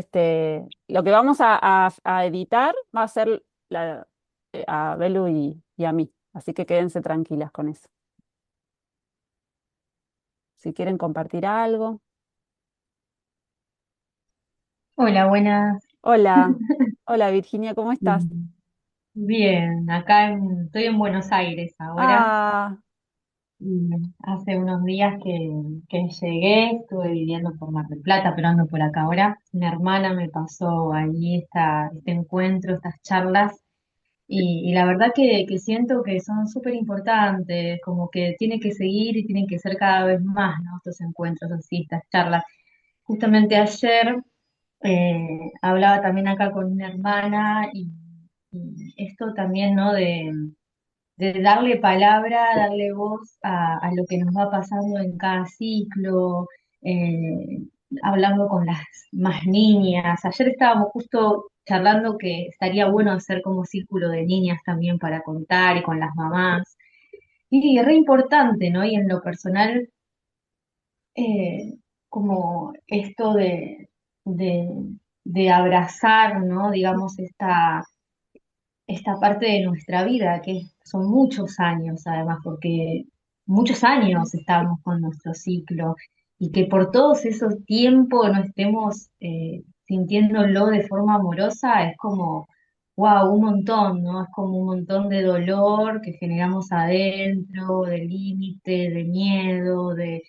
lo que vamos a editar va a ser a Belu y a mí, así que quédense tranquilas con eso. Si quieren compartir algo. Hola, buenas. Hola, hola Virginia, ¿cómo estás? Bien, acá estoy en Buenos Aires ahora. Ah, Y hace unos días que llegué, estuve viviendo por Mar del Plata, pero ando por acá ahora. Mi hermana me pasó allí este encuentro, estas charlas, Y la verdad que siento que son súper importantes, como que tiene que seguir y tienen que ser cada vez más, ¿no? Estos encuentros así, estas charlas. Justamente ayer hablaba también acá con una hermana y esto también, ¿no? De darle palabra, darle voz a lo que nos va pasando en cada ciclo, eh, hablando con las más niñas. Ayer estábamos justo charlando que estaría bueno hacer como círculo de niñas también para contar y con las mamás. Y es re importante, ¿no? Y en lo personal, eh, como esto de, de abrazar, ¿no? Digamos, esta parte de nuestra vida, que son muchos años además, porque muchos años estamos con nuestro ciclo y que por todos esos tiempos no estemos sintiéndolo de forma amorosa, es como, wow, un montón, ¿no? Es como un montón de dolor que generamos adentro, de límite, de miedo, eh,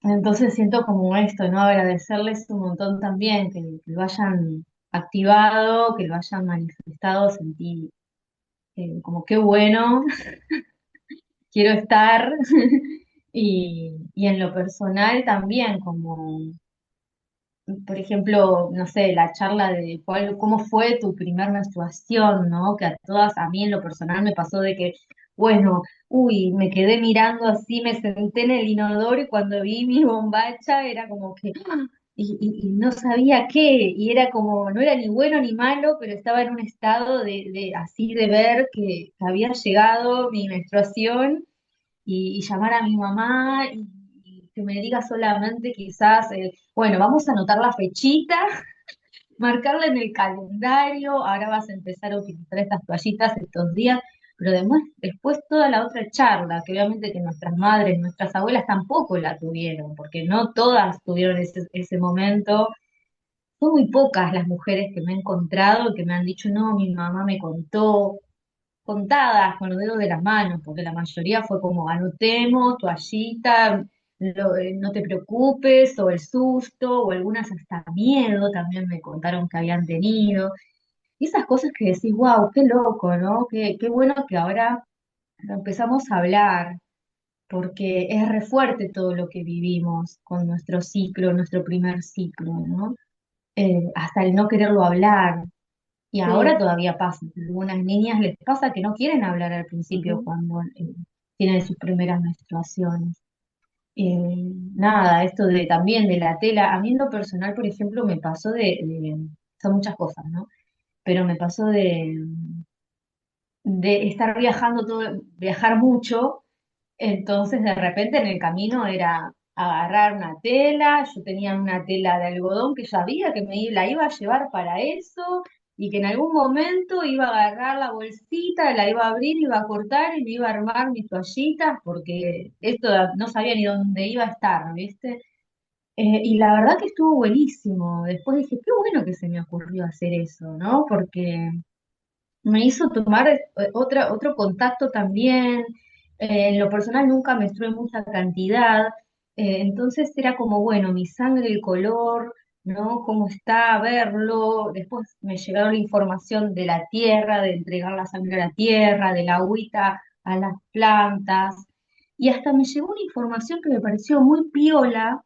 entonces siento como esto, ¿no? Agradecerles un montón también, que lo hayan activado, que lo hayan manifestado, sentí como qué bueno, quiero estar. Y en lo personal también, como por ejemplo, no sé, la charla de cómo fue tu primer menstruación, ¿no? Que a todas, a mí en lo personal me pasó de que, bueno, uy, me quedé mirando así, me senté en el inodoro y cuando vi mi bombacha era como que, ¡ah! Y no sabía qué, y era como, no era ni bueno ni malo, pero estaba en un estado de así de ver que había llegado mi menstruación y llamar a mi mamá y que me diga solamente quizás, bueno, vamos a anotar la fechita, marcarla en el calendario, ahora vas a empezar a utilizar estas toallitas estos días, pero después toda la otra charla, que obviamente que nuestras madres, nuestras abuelas tampoco la tuvieron, porque no todas tuvieron ese momento. Son muy pocas las mujeres que me he encontrado que me han dicho, no, mi mamá me contó, contadas con los dedos de las manos, porque la mayoría fue como anotemos, toallita, no te preocupes, o el susto, o algunas hasta miedo también me contaron que habían tenido. Y esas cosas que decís, wow, qué loco, ¿no? Qué bueno que ahora lo empezamos a hablar, porque es re fuerte todo lo que vivimos con nuestro ciclo, nuestro primer ciclo, ¿no? Hasta el no quererlo hablar, y ahora Sí. todavía pasa. A algunas niñas les pasa que no quieren hablar al principio Ujú. cuando tienen sus primeras menstruaciones. Nada, esto de también de la tela. A mí en lo personal, por ejemplo, me pasó son muchas cosas, ¿no? Pero me pasó de estar viajando viajar mucho, entonces de repente en el camino era agarrar una tela, yo tenía una tela de algodón que sabía que la iba a llevar para eso y que en algún momento iba a agarrar la bolsita, la iba a abrir, iba a cortar y me iba a armar mis toallitas porque esto no sabía ni dónde iba a estar, ¿viste? Y la verdad que estuvo buenísimo. Después dije, qué bueno que se me ocurrió hacer eso, ¿no? Porque me hizo tomar otro contacto también. En lo personal nunca menstrué mucha cantidad, entonces era como, bueno, mi sangre, el color, ¿no? Cómo está, verlo. Después me llegaron la información de la tierra, de entregar la sangre a la tierra, de la agüita a las plantas. Y hasta me llegó una información que me pareció muy piola,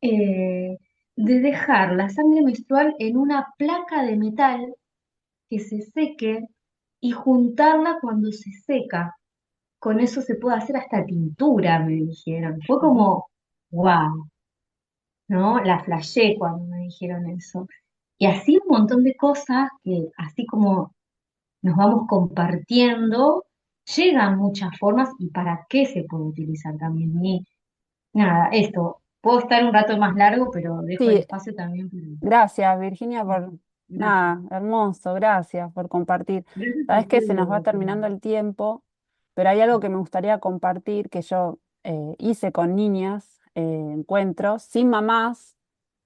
eh, de dejar la sangre menstrual en una placa de metal que se seque y juntarla cuando se seca. Con eso se puede hacer hasta tintura, me dijeron. Fue Ujú. como, wow, ¿no? La flashé cuando me dijeron eso. Y así un montón de cosas que, así como nos vamos compartiendo, llegan muchas formas y para qué se puede utilizar también. Y nada, esto, puedo estar un rato más largo, pero dejo el Sí, espacio también gracias, Virginia, por Gracias. nada, hermoso, gracias por compartir. Gracias a Sabes que se nos va ustedes. terminando el tiempo, pero hay algo que me gustaría compartir que yo hice con niñas, encuentros, sin mamás,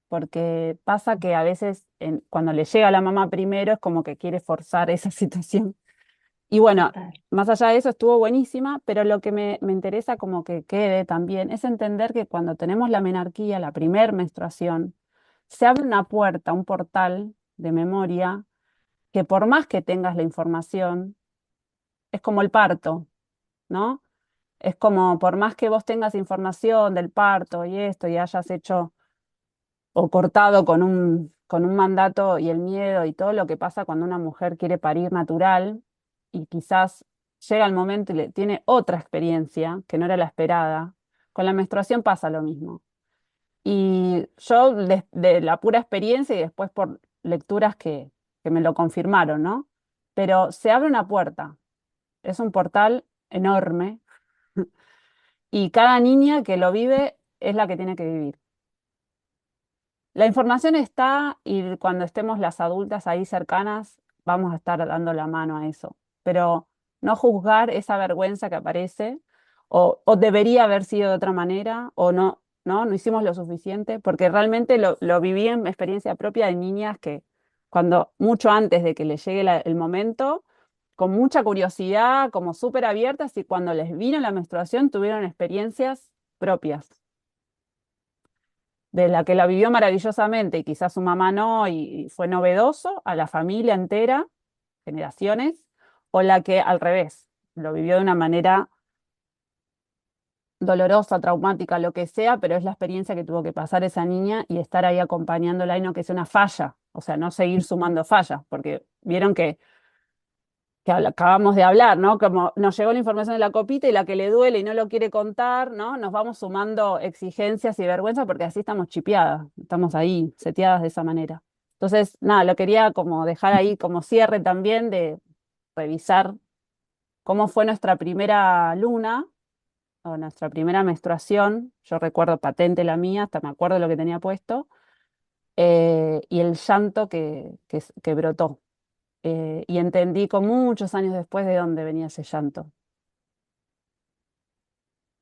porque pasa que a veces cuando le llega a la mamá primero es como que quiere forzar esa situación. Y bueno, Total. más allá de eso estuvo buenísima, pero lo que me interesa como que quede también es entender que cuando tenemos la menarquía, la primer menstruación, se abre una puerta, un portal de memoria que por más que tengas la información, es como el parto, ¿no? Es como por más que vos tengas información del parto y esto y hayas hecho o cortado con un mandato y el miedo y todo lo que pasa cuando una mujer quiere parir natural y quizás llega el momento y tiene otra experiencia que no era la esperada, con la menstruación pasa lo mismo. Y yo de la pura experiencia y después por lecturas que me lo confirmaron, ¿no? Pero se abre una puerta, es un portal enorme y cada niña que lo vive es la que tiene que vivir. La información está y cuando estemos las adultas ahí cercanas, vamos a estar dando la mano a eso. Pero no juzgar esa vergüenza que aparece, o debería haber sido de otra manera, o no, no hicimos lo suficiente, porque realmente lo viví en experiencia propia de niñas que cuando, mucho antes de que les llegue el momento, con mucha curiosidad, como súper abiertas, y cuando les vino la menstruación, tuvieron experiencias propias de la que la vivió maravillosamente y quizás su mamá no, y fue novedoso a la familia entera, generaciones, o la que al revés, lo vivió de una manera dolorosa, traumática, lo que sea, pero es la experiencia que tuvo que pasar esa niña y estar ahí acompañándola y no que sea una falla, o sea, no seguir sumando fallas, porque vieron que acabamos de hablar, ¿no? Como nos llegó la información de la copita y la que le duele y no lo quiere contar, ¿no? Nos vamos sumando exigencias y vergüenza porque así estamos chipeadas, estamos ahí, seteadas de esa manera. Entonces, nada, lo quería como dejar ahí como cierre también de revisar cómo fue nuestra primera luna o nuestra primera menstruación. Yo recuerdo patente la mía, hasta me acuerdo lo que tenía puesto, y el llanto que brotó. Y entendí con muchos años después de dónde venía ese llanto.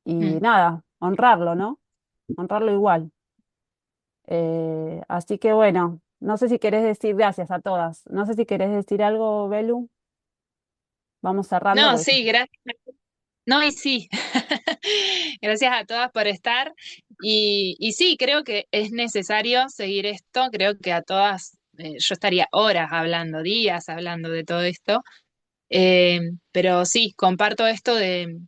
Y Mm. nada, honrarlo, ¿no? Honrarlo igual. Así que bueno, no sé si querés decir gracias a todas. No sé si querés decir algo, Belu. Vamos cerrando No, porque sí, gracias. No, y sí. Gracias a todas por estar. Y sí, creo que es necesario seguir esto. Creo que a todas, yo estaría horas hablando, días hablando de todo esto. Pero sí, comparto esto de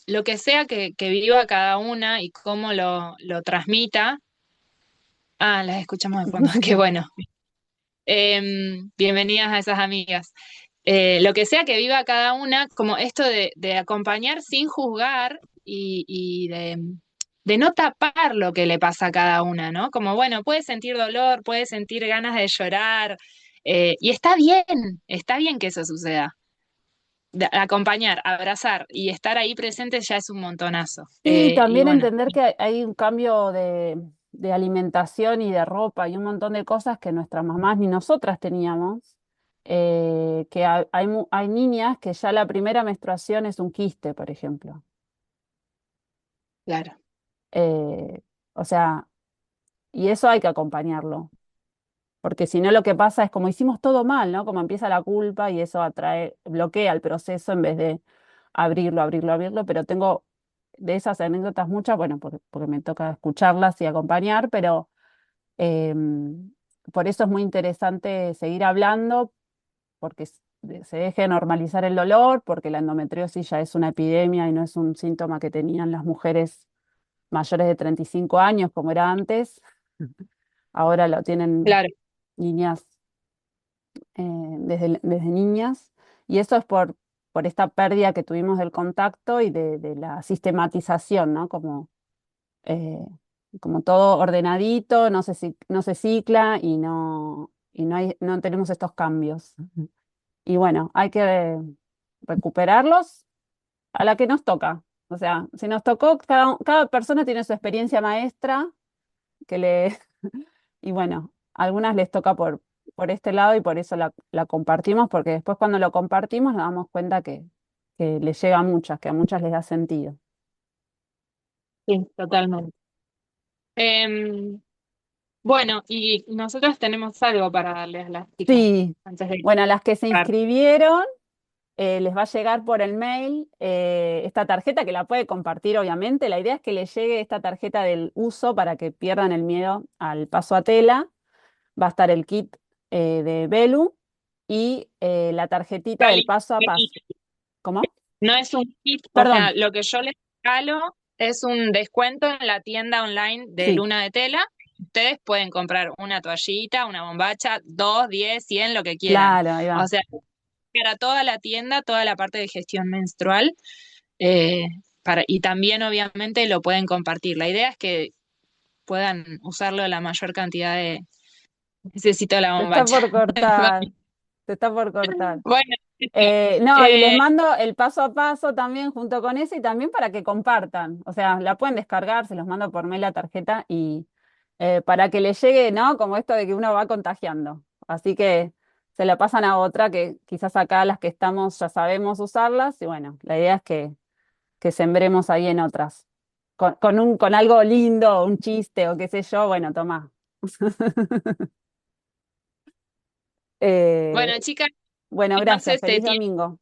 lo que sea que viva cada una y cómo lo transmita. Ah, las escuchamos de fondo, qué bueno. Bienvenidas a esas amigas. Lo que sea que viva cada una, como esto de acompañar sin juzgar y de no tapar lo que le pasa a cada una, ¿no? Como, bueno, puede sentir dolor, puede sentir ganas de llorar, y está bien que eso suceda. Acompañar, abrazar y estar ahí presente ya es un montonazo. sí, Y también bueno, entender que hay un cambio de alimentación y de ropa y un montón de cosas que nuestras mamás ni nosotras teníamos. Que hay niñas que ya la primera menstruación es un quiste, por ejemplo. claro, Eh, o sea, y eso hay que acompañarlo, porque si no lo que pasa es como hicimos todo mal, ¿no? Como empieza la culpa y eso atrae, bloquea el proceso en vez de abrirlo, abrirlo, abrirlo, pero tengo de esas anécdotas muchas, bueno, porque me toca escucharlas y acompañar, pero por eso es muy interesante seguir hablando, porque se deje de normalizar el dolor, porque la endometriosis ya es una epidemia y no es un síntoma que tenían las mujeres mayores de 35 años como era antes. Ahora lo tienen claro. niñas desde niñas, y eso es por esta pérdida que tuvimos del contacto y de la sistematización, ¿no? Eh, como todo ordenadito, no se cicla y no tenemos estos cambios. Y bueno, hay que recuperarlos a la que nos toca. O sea, si nos tocó, cada persona tiene su experiencia maestra que le, y bueno, a algunas les toca por este lado y por eso la compartimos, porque después cuando lo compartimos nos damos cuenta que les llega a muchas, que a muchas les da sentido. Sí, totalmente. Em, bueno, y nosotros tenemos algo para darles a las chicas Sí, antes de bueno, a las que se empezar. inscribieron, les va a llegar por el mail esta tarjeta que la puede compartir, obviamente. La idea es que les llegue esta tarjeta del uso para que pierdan el miedo al paso a tela. Va a estar el kit de Belu y la tarjetita del Cali, paso a paso. ¿Cómo? no es un kit, o Perdón, sea, lo que yo les regalo es un descuento en la tienda online de sí, Luna de Tela. Ustedes pueden comprar una toallita, una bombacha, 2, 10, 100, lo que quieran. claro, ahí O va. sea, para toda la tienda, toda la parte de gestión menstrual, eh, y también obviamente lo pueden compartir. La idea es que puedan usarlo la mayor cantidad de... Necesito la Te está bombacha. por cortar, te está por cortar. Bueno, No, y les eh, mando el paso a paso también junto con eso y también para que compartan. O sea, la pueden descargar, se los mando por mail la tarjeta y para que les llegue, ¿no? Como esto de que uno va contagiando. Así que se la pasan a otra que quizás acá las que estamos ya sabemos usarlas y bueno, la idea es que sembremos ahí en otras. Con algo lindo, un chiste o qué sé yo, bueno, tomá. bueno, Eh, chicas, bueno, gracias. entonces Feliz domingo.